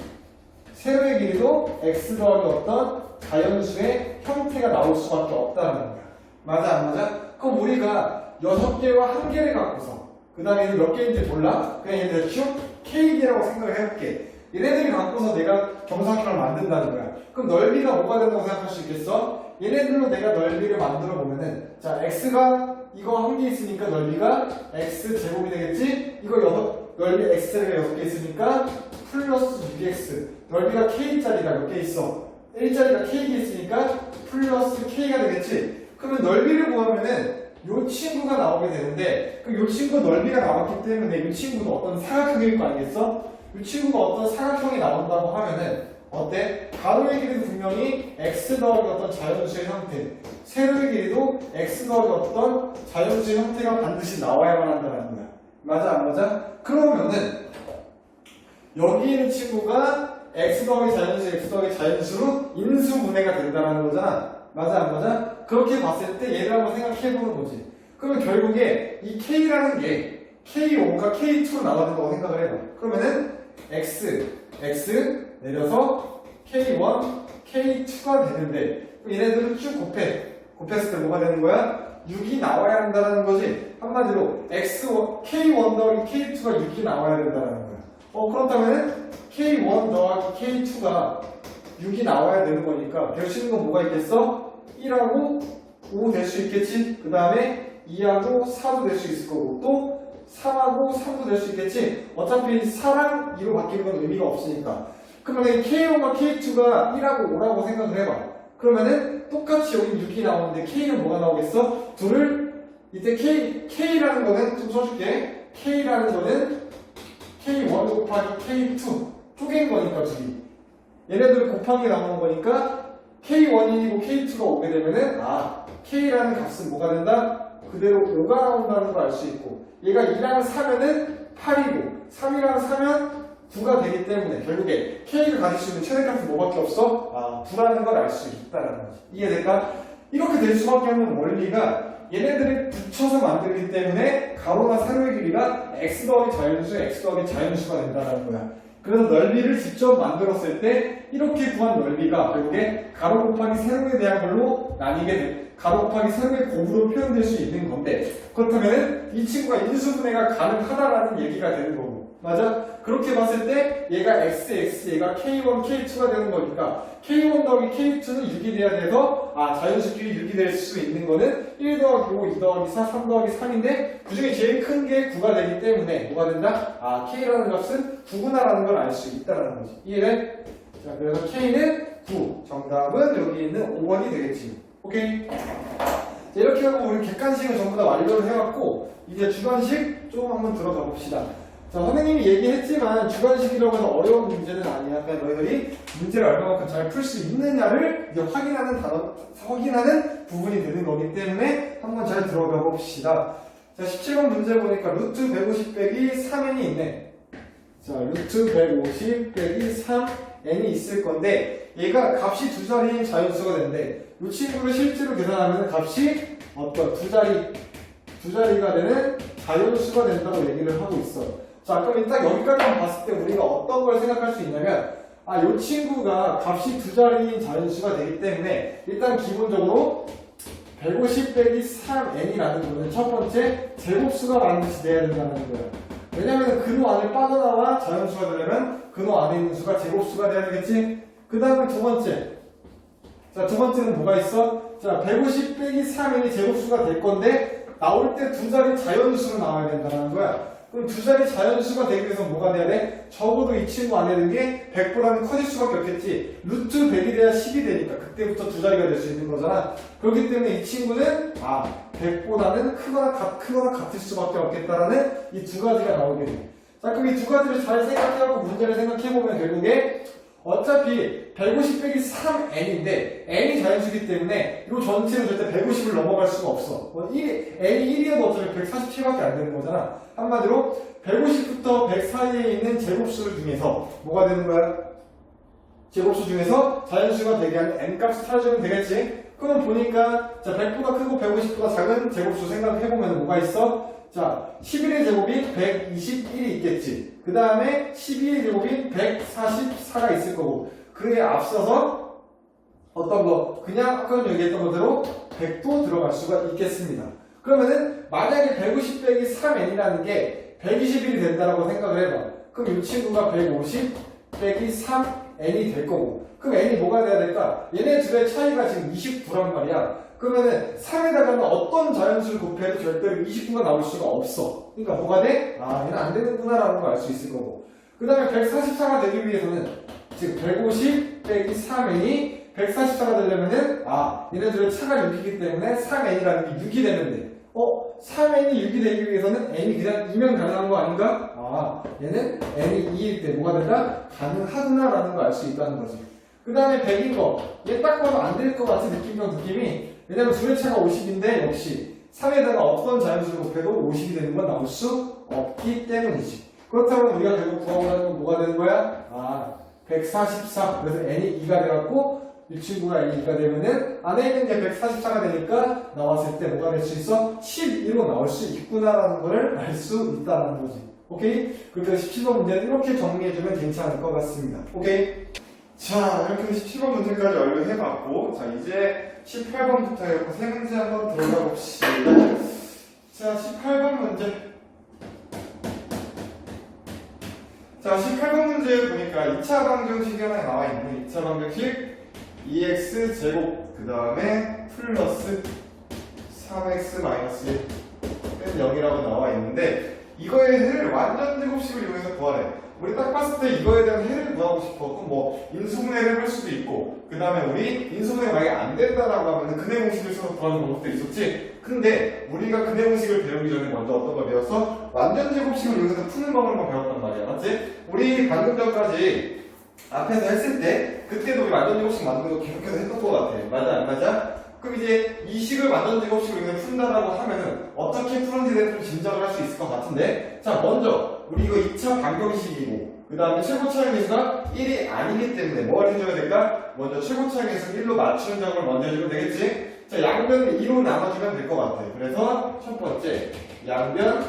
길이도 x 더하기 어떤 자연수의 형태가 나올 수밖에 없다는 거야. 맞아 안 맞아? 그럼 우리가 6개와 1개를 갖고서 그 다음에 얘는 몇 개인지 몰라? 그냥 얘네들 쭉 K개라고 생각을 해볼게. 얘네들이 갖고서 내가 정사각형을 만든다는 거야. 그럼 넓이가 뭐가 된다고 생각할 수 있겠어? 얘네들로 내가 넓이를 만들어 보면은 자 x가 이거 1개 있으니까 넓이가 x제곱이 되겠지? 이거 넓이 x자리가 6개 있으니까 플러스 6x 넓이가 k자리가 몇 개 있어? 1자리가 k개 있으니까 플러스 k가 되겠지? 그러면 넓이를 구하면은 요 친구가 나오게 되는데 그럼 요 친구 넓이가 나왔기 때문에 요 친구도 어떤 사각형일 거 아니겠어? 이 친구가 어떤 사각형이 나온다고 하면은 어때? 가로의 길이도 분명히 x 더하기 어떤 자연수의 형태, 세로의 길이도 x 더하기 어떤 자연수의 형태가 반드시 나와야만 한다는 거야. 맞아 안 맞아? 그러면은 여기 있는 친구가 x 더하기 자연수, x 더하기 자연수로 인수분해가 된다는 거잖아. 맞아 안 맞아? 그렇게 봤을 때 얘를 한번 생각해보는 거지. 그러면 결국에 이 k라는 게 k1과 k2로 나눠야 된다고 생각을 해봐. 그러면은 x 내려서 k1, k2가 되는데 얘네들은 쭉 곱했을 때 뭐가 되는 거야? 6이 나와야 한다는 거지. 한마디로 k1 더하기 k2가 6이 나와야 된다는 거야. 그렇다면은 k1 더하기 k2가 6이 나와야 되는 거니까 될 수 있는 건 뭐가 있겠어? 1하고 5 될 수 있겠지? 그 다음에 2하고 4도 될 수 있을 거고 또 3하고 3도 될 수 있겠지? 어차피 4랑 2로 바뀌는 건 의미가 없으니까. 그러면 K1과 K2가 1하고 5라고 생각을 해봐. 그러면은 똑같이 여기 6이 나오는데 K는 뭐가 나오겠어? 둘을 이때 K라는 거는 좀 써줄게. K라는 거는 K1 곱하기 K2 쪼갠 거니까 둘이. 얘네들 곱하기 나오는 거니까 K1이고 K2가 오게 되면은 K라는 값은 뭐가 된다? 그대로 5가 나온다는 걸 알 수 있고 얘가 2랑 4면은 8이고 3이랑 4면 9가 되기 때문에 결국에 K가 가질 수 있는 최대값은 뭐밖에 없어? 9라는 걸 알 수 있다는 거지. 이해될까? 이렇게 될 수밖에 없는 원리가 얘네들이 붙여서 만들기 때문에 가로나 세로의 길이가 x 더하기 자연수, x 더하기 자연수가 된다는 거야. 그래서 넓이를 직접 만들었을 때 이렇게 구한 넓이가 결국에 가로 곱하기 세로에 대한 걸로 나뉘게 돼. 가로 곱하기 세로의 곱으로 표현될 수 있는 건데 그렇다면 이 친구가 인수분해가 가능하다라는 얘기가 되는 거고 맞아? 그렇게 봤을 때 얘가 x, 얘가 k1, k2가 되는 거니까 k1 더하기 k2는 6이 돼야 돼서 자연수끼리 6이 될 수 있는 거는 1 더하기 5, 2 더하기 4, 3 더하기 3인데 그 중에 제일 큰 게 9가 되기 때문에 뭐가 된다? k라는 값은 9구나라는 걸 알 수 있다는 거지. 이해돼? 자, 그래서 k는 9. 정답은 여기 있는 5번이 되겠지. 오케이? 자, 이렇게 하고 우리 객관식은 전부 다 완료를 해왔고 이제 주관식 좀 한번 들어가 봅시다. 자, 선생님이 얘기했지만 주관식이라고 해서 어려운 문제는 아니야. 그냥 너희들이 문제를 얼마만큼 잘 풀 수 있느냐를 이제 확인하는 부분이 되는 거기 때문에 한번 잘 들어가 봅시다. 자, 17번 문제 보니까 루트 150 빼기 3n이 있네. 자, 루트 150 빼기 3n이 있을 건데 얘가 값이 두 자리인 자연수가 되는데 이 친구를 실제로 계산하면 값이 어떤 두 자리가 되는 자연수가 된다고 얘기를 하고 있어. 자, 그럼 일단 여기까지만 봤을 때 우리가 어떤 걸 생각할 수 있냐면 이 친구가 값이 두 자리인 자연수가 되기 때문에 일단 기본적으로 150 빼기 3n이라는 거는 첫 번째 제곱수가 반드시 돼야 된다는 거야. 왜냐면 근호 안을 빠져나와 자연수가 되려면 근호 안에 있는 수가 제곱수가 돼야 되겠지? 그 다음에 두 번째. 자, 두 번째는 뭐가 있어? 자, 150 빼기 3n이 제곱수가 될 건데 나올 때 두 자리 자연수로 나와야 된다는 거야. 그럼 두 자리 자연수가 되기 위해서 뭐가 돼야 돼? 적어도 이 친구 안에 있는 게 100보다는 커질 수밖에 없겠지. 루트 100이 돼야 10이 되니까 그때부터 두 자리가 될 수 있는 거잖아. 그렇기 때문에 이 친구는 100보다는 크거나 같을 수밖에 없겠다라는 이 두 가지가 나오게 돼. 자, 그럼 이 두 가지를 잘 생각해하고 문제를 생각해보면 결국에 어차피 150 빼기 3n인데 n이 자연수이기 때문에 이 전체는 절대 150을 넘어갈 수가 없어. n이 1이어도 어차피 147밖에 안 되는 거잖아. 한마디로 150부터 100 사이에 있는 제곱수를 중에서 뭐가 되는 거야? 제곱수 중에서 자연수가 되게 하는 n값을 찾아주면 되겠지? 그럼 보니까 자 100보다 크고 150보다 작은 제곱수 생각해보면 뭐가 있어? 자, 11의 제곱이 121이 있겠지. 그 다음에 12의 제곱이 144가 있을 거고 그에 앞서서 어떤 거? 그냥 아까 얘기했던 거대로 100도 들어갈 수가 있겠습니다. 그러면은 만약에 150 빼기 3n이라는 게 121이 된다라고 생각을 해봐. 그럼 이 친구가 150 빼기 3n이 될 거고. 그럼 n이 뭐가 돼야 될까? 얘네 둘의 차이가 지금 29란 말이야. 그러면은 3에다가는 어떤 자연수를 곱해도 절대로 29가 나올 수가 없어. 그러니까 뭐가 돼? 아, 얘는 안 되는구나라는 걸 알 수 있을 거고. 그 다음에 144가 되기 위해서는 지금 150 빼기 3n이 144가 되려면은 얘네들의 차가 6이기 때문에 3n이라는 게 6이 되면 돼. 3n이 6이 되기 위해서는 n이 그냥 2면 가능한 거 아닌가? 얘는 n이 2일 때 뭐가 된다? 가능하구나라는 걸 알 수 있다는 거지. 그 다음에 100인 거. 얘 딱 봐도 안 될 것 같은 느낌이. 왜냐면 둘의 차가 50인데 역시 3에다가 어떤 자연수를 곱해도 50이 되는 건 나올 수 없기 때문이지. 그렇다면 우리가 결국 구하고자 건 뭐가 되는 거야? 144. 그래서 n이 2가 돼갖고 이 친구가 n이 2가 되면은 안에 있는 게 144가 되니까 나왔을 때 뭐가 될 수 있어? 12로 나올 수 있구나라는 걸 알 수 있다는 거지. 오케이? 그래서 17번 문제는 이렇게 정리해주면 괜찮을 것 같습니다. 오케이? 자, 이렇게 17번 문제까지 완료해봤고, 자, 이제 18번부터 이렇게 세 문제 한번 들어가 봅시다. 자, 18번 문제. 자, 18번 문제 보니까 2차 방정식이 하나 나와 있네. 2차 방정식 2x 제곱, 그 다음에 플러스 3x 마이너스 1은 0이라고 나와 있는데, 이거의 해를 완전 제곱식을 이용해서 구하래. 우리 딱 봤을 때 이거에 대한 해를 구하고 싶어. 그럼 뭐 인수분해를 해볼 수도 있고, 그 다음에 우리 인수분해가 만약에 안 된다라고 하면 근해 공식을 써서 구하는 방법도 있었지. 근데 우리가 근해 공식을 배우기 전에 먼저 어떤 걸 배웠어? 완전 제곱식을 이용해서 푸는 방법을 배웠단 말이야. 맞지? 우리 방금 전까지 앞에서 했을 때 그때도 우리 완전 제곱식 만드는 거 계속해서 했던 것 같아. 맞아 안 맞아? 그럼 이제 이 식을 완전 제곱식으로 이용해서 푼다라고 하면은 어떻게 푸는지에 대해서 좀 짐작을 할 수 있을 것 같은데, 자, 먼저 우리 이거 2차 방정식이고 그 다음에 최고차의 개수가 1이 아니기 때문에 뭐를 해줘야 될까? 먼저 최고차의 개수를 1로 맞추는 작업을 먼저 해주면 되겠지? 자, 양변을 2로 나눠주면 될 것 같아. 그래서 첫 번째 양변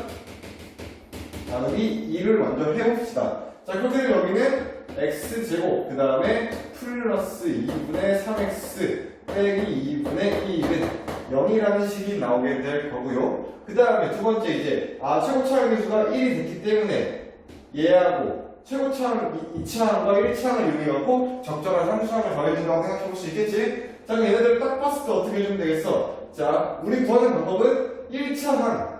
나누기 2를 먼저 해봅시다. 자, 그렇게 되면 여기는 x제곱 그 다음에 플러스 2분의 3x 빼기 2분의 1은 0이라는 식이 나오게 될 거고요. 그 다음에 두 번째 이제 최고차항 개수가 1이 됐기 때문에 얘하고 최고차항 2차항과 1차항을 이용해갖고 적절한 상수항을 더해준다고 생각해볼 수 있겠지? 자, 그럼 얘네들 딱 봤을 때 어떻게 해주면 되겠어? 자, 우리 구하는 방법은 1차항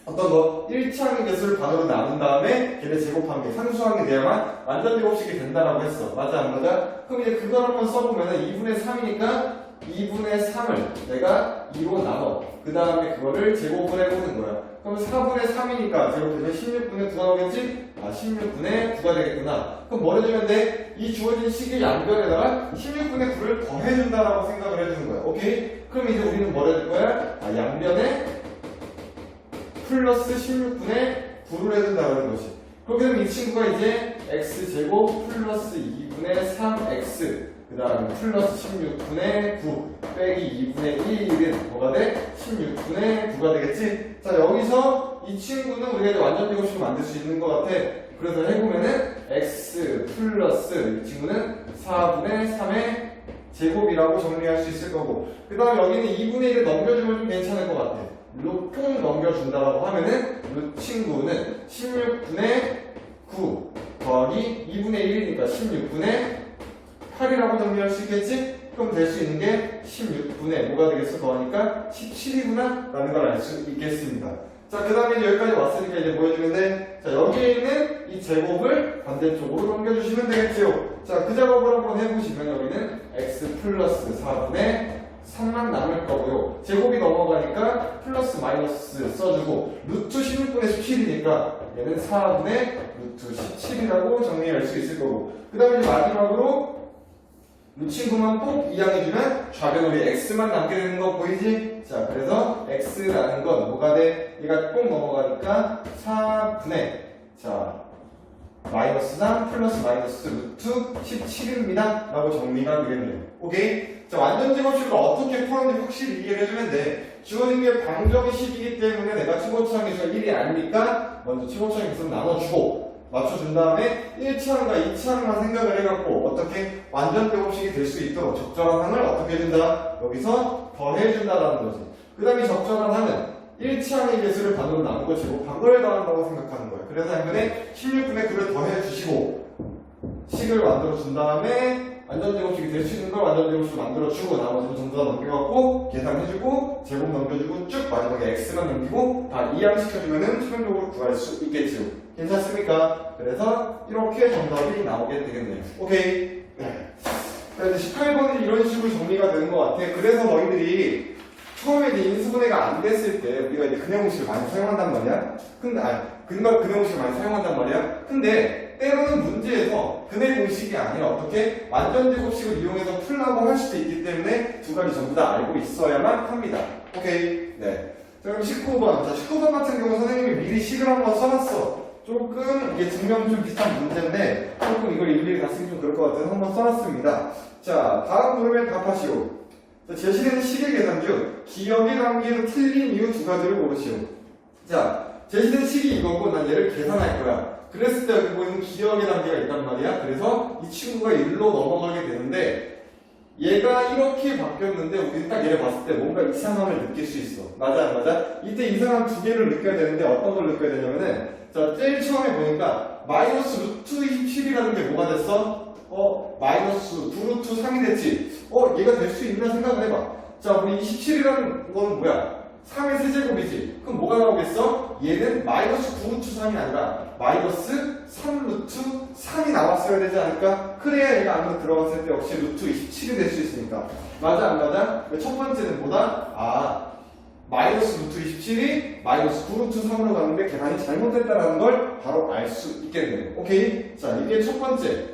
어떤 거? 1차항의 개수를 반으로 나눈 다음에 걔네 제곱한 게 상수항이 돼야만 완전 제곱식이 된다라고 했어. 맞아 안 맞아? 그럼 이제 그걸 한번 써보면은 2분의 3이니까 2분의 3을 내가 2로 나눠. 그 다음에 그거를 제곱을 해보는 거야. 그럼 4분의 3이니까 제곱되면 16분의 9가 나오겠지? 16분의 9가 되겠구나. 그럼 뭘 해주면 돼? 이 주어진 식의 양변에다가 16분의 9를 더해준다라고 생각을 해주는 거야. 오케이? 그럼 이제 우리는 뭘 해줄 거야? 양변에 플러스 16분의 9를 해준다는 것이. 그렇게 되면 이 친구가 이제 x제곱 플러스 2분의 3x 그 다음에 플러스 16분의 9 빼기 2분의 1은 뭐가 돼? 16분의 9가 되겠지? 자, 여기서 이 친구는 우리가 이제 완전 제곱식을 만들 수 있는 것 같아. 그래서 해보면은 x 플러스 이 친구는 4분의 3의 제곱이라고 정리할 수 있을 거고, 그 다음에 여기는 2분의 1을 넘겨주면 좀 괜찮을 것 같아. 로 넘겨준다고 하면은 이 친구는 16분의 9 더하기 2분의 1이니까 16분의 8이라고 정리할 수 있겠지? 그럼 될 수 있는 게 16분의 뭐가 되겠어? 더하니까 17이구나 라는 걸 알 수 있겠습니다. 자, 그 다음에 이제 여기까지 왔으니까 이제 뭐 해주면 돼? 자, 여기에 있는 이 제곱을 반대쪽으로 넘겨주시면 되겠지요. 자, 그 작업을 한번 해보시면 여기는 x 플러스 4분의 3만 남을 거고요. 제곱이 넘어가니까 플러스 마이너스 써주고 루트 16분의 17이니까 얘는 4분의 루트 17이라고 정리할 수 있을 거고, 그 다음에 이제 마지막으로 이 친구만 꼭 이항해주면 좌변으로 x만 남게 되는 거 보이지? 자, 그래서 x라는 건 뭐가 돼? 얘가 꼭 넘어가니까 4분의 마이너스 3 플러스 마이너스 루트 17입니다 라고 정리가 되겠네요. 오케이? 자, 완전 제곱식을 어떻게 푸는지 확실히 이해를 해주면 돼. 주어진 게 방정식이기 때문에 내가 최고차항 개수가 1이 아니니까 먼저 최고차항 개수를 나눠주고, 맞춰준 다음에 1차항과 2차항만 생각을 해갖고 어떻게 완전대 곱식이 될 수 있도록 적절한 항을 어떻게 해준다? 여기서 더해준다라는 거지. 그 다음에 적절한 항은 1차항의 개수를 반으로 나누고 제곱한 걸 더한다고 생각하는 거야. 그래서 이번에 16분의 9를 더해주시고 식을 만들어준 다음에 완전대 곱식이 될 수 있는 걸 완전대 곱식으로 만들어주고 나머지는 전부 다 넘겨갖고 계산해주고 제곱 넘겨주고 쭉 마지막에 x만 넘기고 다 이항시켜주면은 최종적으로 구할 수 있겠지요. 괜찮습니까? 그래서 이렇게 정답이 나오게 되겠네요. 오케이. 네. 그래서 18번은 이런 식으로 정리가 되는 것 같아. 그래서 너희들이 처음에 이제 인수분해가 안 됐을 때 우리가 이제 근해 공식을 많이 사용한단 말이야. 근데 근해 공식을 많이 사용한단 말이야. 근데 때로는 문제에서 근해 공식이 아니라 어떻게 완전 제곱식을 이용해서 풀라고 할 수도 있기 때문에 두 가지 전부 다 알고 있어야만 합니다. 오케이. 네. 자, 그럼 19번. 자, 19번 같은 경우 선생님이 미리 식을 한번 써놨어. 조금 이게 증명 좀 비슷한 문제인데 조금 이걸 일일이 다 쓰기 좀 그럴 것 같아서 한번 써놨습니다. 자, 다음 물음에 답하시오. 자, 제시되는 식의 계산 중 기억에 담기에서 틀린 이유 두 가지를 고르시오. 자, 제시된 식이 이거고 난 얘를 계산할 거야. 그랬을 때 여기 보이는 기억의 단계가 있단 말이야. 그래서 이 친구가 1로 넘어가게 되는데 얘가 이렇게 바뀌었는데 우리 딱 얘를 봤을 때 뭔가 이상함을 느낄 수 있어. 맞아 안 맞아? 이때 이상함 두 개를 느껴야 되는데 어떤 걸 느껴야 되냐면은 자, 제일 처음에 보니까 마이너스 루트 27이라는 게 뭐가 됐어? 마이너스 9루트 3이 됐지. 얘가 될 수 있나 생각을 해봐. 자, 우리 27이라는 거는 뭐야? 3의 세제곱이지. 그럼 뭐가 나오겠어? 얘는 마이너스 9루트 3이 아니라 마이너스 3루트 3이 나왔어야 되지 않을까? 그래야 얘가 안으로 들어갔을 때 역시 루트 27이 될 수 있으니까. 맞아 안 맞아? 첫 번째는 뭐다? 마이너스 루트 27이 마이너스 9루트 3으로 가는데 계산이 잘못됐다는 걸 바로 알 수 있겠네요. 오케이? 자, 이게 첫 번째.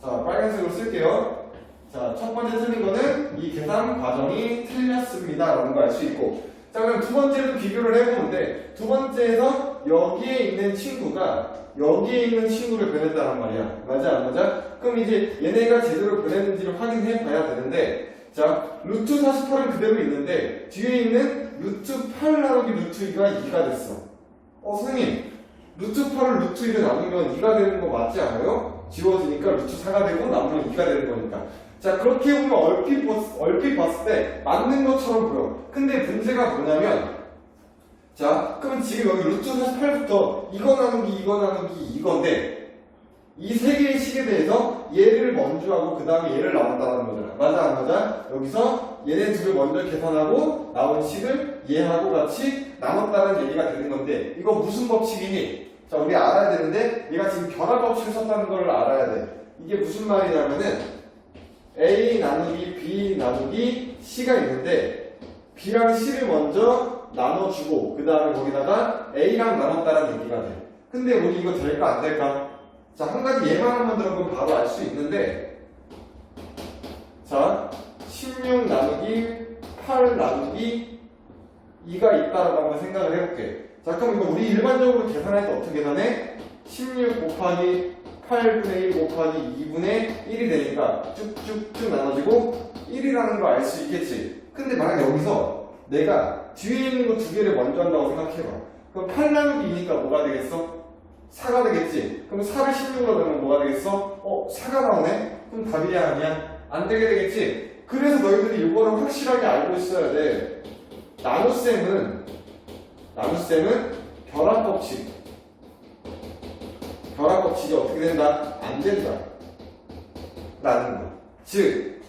자, 빨간색으로 쓸게요. 자, 첫 번째 틀린 거는 이 계산 과정이 틀렸습니다. 라는 걸 알 수 있고. 자, 그럼 두 번째도 비교를 해보는데, 두 번째에서 여기에 있는 친구가 여기에 있는 친구를 변했다는 말이야. 맞아, 안 맞아? 그럼 이제 얘네가 제대로 변했는지를 확인해 봐야 되는데, 자, 루트 48은 그대로 있는데, 뒤에 있는 루트 8 나누기 루트 2가 2가 됐어. 선생님, 루트 8을 루트 2를 나누면 2가 되는 거 맞지 않아요? 지워지니까 루트 4가 되고 나누면 2가 되는 거니까. 자, 그렇게 보면 얼핏 봤을 때 맞는 것처럼 보여. 근데 문제가 뭐냐면, 자, 그럼 지금 여기 루트 48부터 이거 나누기 이건데, 이 세 개의 식에 대해서 얘를 먼저 하고 그 다음에 얘를 나눴다는 거잖아. 맞아 안 맞아? 여기서 얘네 둘을 먼저 계산하고 나온 식을 얘하고 같이 나눴다는 얘기가 되는 건데, 이거 무슨 법칙이니? 자, 우리 알아야 되는데, 얘가 지금 결합 법칙을 썼다는 걸 알아야 돼. 이게 무슨 말이냐면은 A 나누기 B 나누기 C가 있는데 B랑 C를 먼저 나눠주고 그 다음에 거기다가 A랑 나눴다는 얘기가 돼. 근데 우리 이거 될까 안 될까? 자, 한 가지 예만 한번 들어보면 바로 알 수 있는데, 자, 16 나누기 8 나누기 2가 있다라고 한번 생각을 해볼게. 자, 그럼 이거 우리 일반적으로 계산할 때 어떻게 계산해? 16 곱하기 8분의 1 곱하기 2분의 1이 되니까 쭉쭉쭉 나눠지고 1이라는 걸 알 수 있겠지. 근데 만약 여기서 내가 뒤에 있는 거 두 개를 먼저 한다고 생각해봐. 그럼 8 나누기 2니까 뭐가 되겠어? 4가 되겠지. 그럼 4를 16으로 넣으면 뭐가 되겠어? 4가 나오네? 그럼 답이야 아니야? 안 되게 되겠지. 그래서 너희들이 이거를 확실하게 알고 있어야 돼. 나눗셈은 결합법칙. 결합법칙이 어떻게 된다? 안 된다. 라는 거. 즉,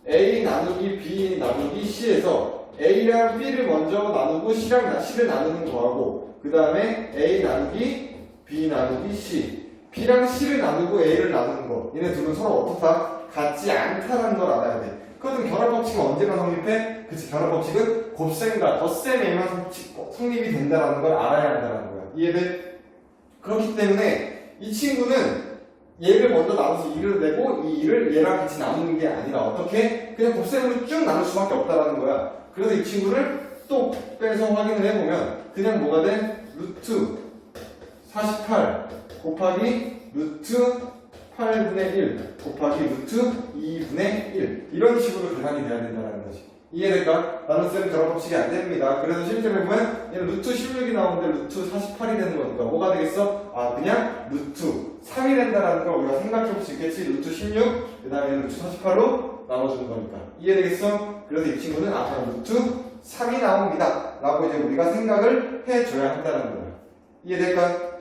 A 나누기 B 나누기 C에서 A랑 B를 먼저 나누고 C랑 C를 나누는 거하고, 그 다음에 A 나누기 B 나누기 C, B랑 C를 나누고 A를 나누는 거, 얘네 둘은 서로 어떻다? 같지 않다는 걸 알아야 돼. 그것은 결합법칙은 언제나 성립해? 그치, 결합법칙은 곱셈과 덧셈에만 성립이 된다는 걸 알아야 한다는 거야. 이해돼? 그렇기 때문에 이 친구는 얘를 먼저 나눠서 2를 내고 이 2를 얘랑 같이 나누는 게 아니라 어떻게? 그냥 곱셈으로 쭉 나눌 수밖에 없다는 거야. 그래서 이 친구를 또 빼서 확인을 해보면 그냥 뭐가 돼? 루트 48 곱하기 루트 8분의 1 곱하기 루트 2분의 1 이런 식으로 계산이 돼야 된다는 거지. 이해될까? 나눗셈 결합법칙이 안 됩니다. 그래서 실제로 보면 얘는 루트 16이 나오는데 루트 48이 되는 거니까 뭐가 되겠어? 아 그냥 루트 3이 된다라는 걸 우리가 생각해 볼 수 있겠지. 루트 16 그 다음에 루트 48로 나눠주는 거니까 이해되겠어? 그래서 이 친구는 아 그냥 루트 3이 나옵니다 라고 이제 우리가 생각을 해줘야 한다는 거야. 이해될까?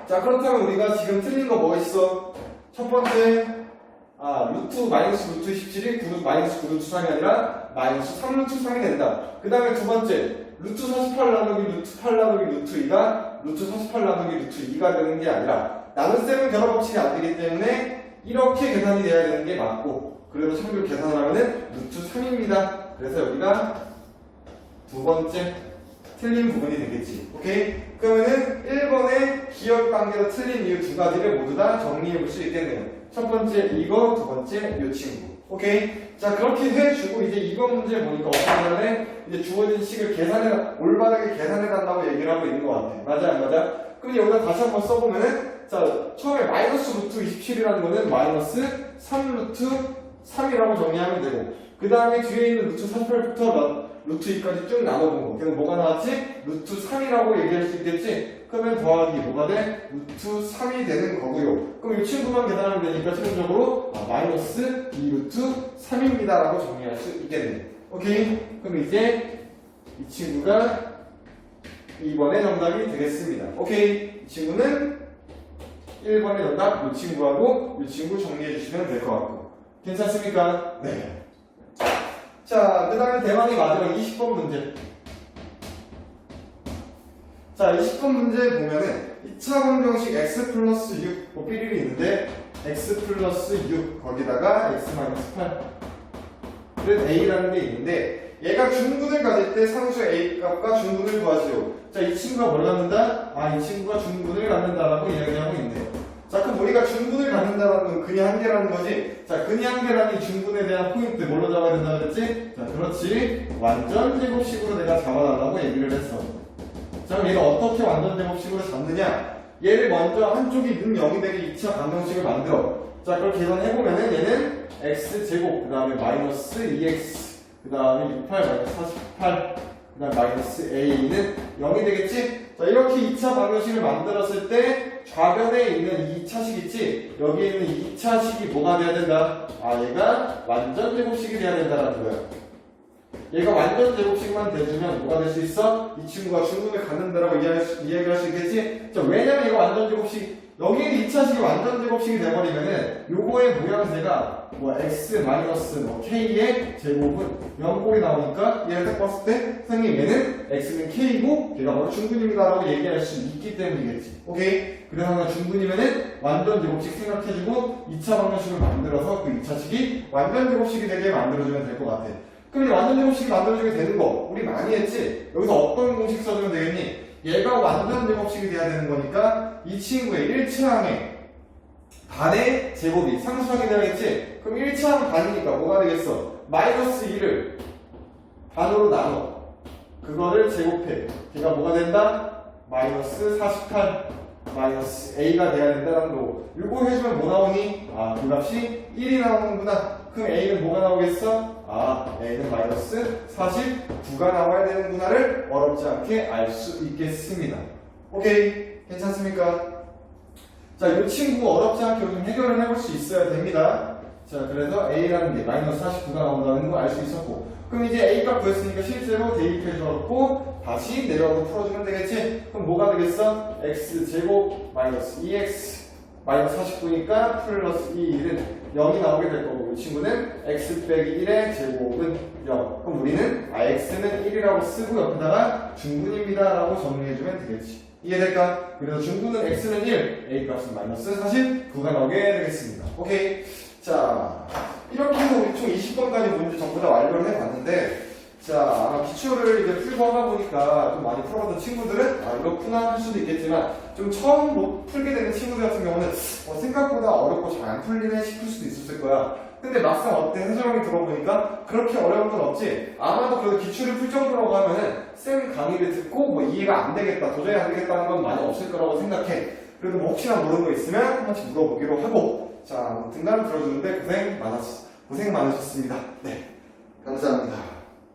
자 그렇다면 우리가 지금 틀린 거 뭐 있어? 첫 번째 루트 마이너스 루트 17이 마이너스 9루트 3이 아니라 마이너스 3루트 3이 된다. 그 다음에 두 번째 루트 48 나누기 루트 8 나누기 루트 2가 루트 48 나누기 루트 2가 되는 게 아니라 나눗셈은 결합법칙이 안 되기 때문에 이렇게 계산이 돼야 되는 게 맞고 그래도 참고로 계산을 하면은 루트 3입니다. 그래서 여기가 두 번째 틀린 부분이 되겠지. 오케이? 그러면은 1번의 기억 관계로 틀린 이유 두 가지를 모두 다 정리해 볼 수 있겠네요. 첫 번째 이거, 두 번째 이 친구. 오케이? 자 그렇게 해주고 이제 이번 문제 보니까 어떻게 하냐면 이제 주어진 식을 올바르게 계산해 간다고 얘기를 하고 있는 것 같아. 맞아 안 맞아? 그럼 여기다 다시 한번 써보면은 자 처음에 마이너스 루트 27이라는 거는 마이너스 3루트 3이라고 정리하면 되고 그 다음에 뒤에 있는 루트 48부터 루트 2까지 쭉 나눠본 거. 그래서 뭐가 나왔지? 루트 3이라고 얘기할 수 있겠지? 그러면 더하기 뭐가 돼? 루트 3이 되는 거고요. 그럼 이 친구만 계산하면 되니까 최종적으로 마이너스 2루트 3입니다 라고 정리할 수 있겠네. 오케이? 그럼 이제 이 친구가 2번의 정답이 되겠습니다. 오케이? 이 친구는 1번의 정답, 이 친구하고 이 친구 정리해 주시면 될 것 같고. 괜찮습니까? 네. 자, 그 다음에 대망의 마지막 20번 문제. 자, 20번 문제 보면은 2차 방정식 x 플러스 6 삐리리 있는데 x 플러스 6 거기다가 x 마이너스 8 그래서 a라는 게 있는데 얘가 중분을 가질 때 상수 a 값과 중분을 구하시오. 자, 이 친구가 뭘 갖는다? 아, 이 친구가 중분을 갖는다라고 이야기하고 있네요. 자, 그럼 우리가 중분을 갖는다라는 건 근이 한계라는 거지? 자, 근이 한계라는 이 중분에 대한 포인트 뭘로 잡아야 된다 그랬지? 자, 그렇지. 완전 제곱식으로 내가 잡아달라고 얘기를 했어. 자, 그럼 얘가 어떻게 완전 제곱식으로 잡느냐? 얘를 먼저 한쪽이 는 0이 되게 2차 방정식을 만들어. 자, 그걸 계산해보면은 얘는 x제곱, 그 다음에 마이너스 2x, 그 다음에 68, 마이너스 48, 그 다음에 마이너스 a는 0이 되겠지? 자, 이렇게 2차 방정식을 만들었을 때 좌변에 있는 2차식 있지? 여기에 있는 2차식이 뭐가 돼야 된다? 아, 얘가 완전 제곱식이 돼야 된다는 거야. 얘가 완전 제곱식만 돼주면 뭐가 될 수 있어? 이 친구가 중분을 갖는다라고 이야기할 수 있겠지? 자, 왜냐면 얘가 완전 제곱식, 여기에 2차식이 완전 제곱식이 돼버리면은 요거의 모양새가 뭐 x 마이너스 뭐 k의 제곱은 0꼴이 나오니까 얘를 딱 봤을 때 선생님 얘는 x는 k고 얘가 바로 중분입니다 라고 얘기할 수 있기 때문이겠지. 오케이? 그래서 하나 중분이면은 완전 제곱식 생각해주고 2차 방정식을 만들어서 그 2차식이 완전 제곱식이 되게 만들어주면 될 것 같아. 그럼 이제 완전 제곱식이 만들어주게 되는 거 우리 많이 했지? 여기서 어떤 공식 써주면 되겠니? 얘가 완전 제곱식이 돼야 되는 거니까 이 친구의 1차항의 반의 제곱이 상수하게 되겠지? 그럼 1차항 반이니까 뭐가 되겠어? 마이너스 2를 반으로 나눠 그거를 제곱해. 걔가 뭐가 된다? 마이너스 48 마이너스 a가 돼야 된다는 거고 이거 해주면 뭐 나오니? 아, 그 값이 1이 나오는구나. 그럼 a는 뭐가 나오겠어? 아, a는 마이너스 49가 나와야 되는구나를 어렵지 않게 알 수 있겠습니다. 오케이? 괜찮습니까? 자, 이 친구 어렵지 않게 좀 해결을 해볼 수 있어야 됩니다. 자, 그래서 a라는 게 마이너스 49가 나온다는 거 알 수 있었고 그럼 이제 a 값 구했으니까 실제로 대입해 주었고 다시 내려가서 풀어주면 되겠지? 그럼 뭐가 되겠어? x제곱 마이너스 2x 마이너스 49니까 플러스 2는 0이 나오게 될 거고 이 친구는 x 빼기 1의 제곱은 0. 그럼 우리는 x는 1이라고 쓰고 옆에다가 중분입니다 라고 정리해주면 되겠지. 이해될까? 그래서 중분은 x는 1, a 값은 마이너스 49가 나오게 되겠습니다. 오케이. 자, 이렇게 해서 우리 총 20번까지 문제 전부 다 완료를 해봤는데 자, 아마 기초를 이제 풀고 하다 보니까 좀 많이 풀어봤던 친구들은 아, 이렇구나 할 수도 있겠지만 좀 처음 못 풀게 되는 친구들 같은 경우는 생각보다 어렵고 잘 안 풀리네 싶을 수도 있었을 거야. 근데 막상 어때 해설형이 들어보니까 그렇게 어려운 건 없지. 아마도 그래도 기출을 풀 정도라고 하면은 쌤 강의를 듣고 뭐 이해가 안 되겠다, 도저히 안 되겠다는 건 많이 없을 거라고 생각해. 그래도 뭐 혹시나 모르는 거 있으면 한 번씩 물어보기로 하고 자, 아무튼간 들어주는데 고생 많으셨습니다. 네, 감사합니다.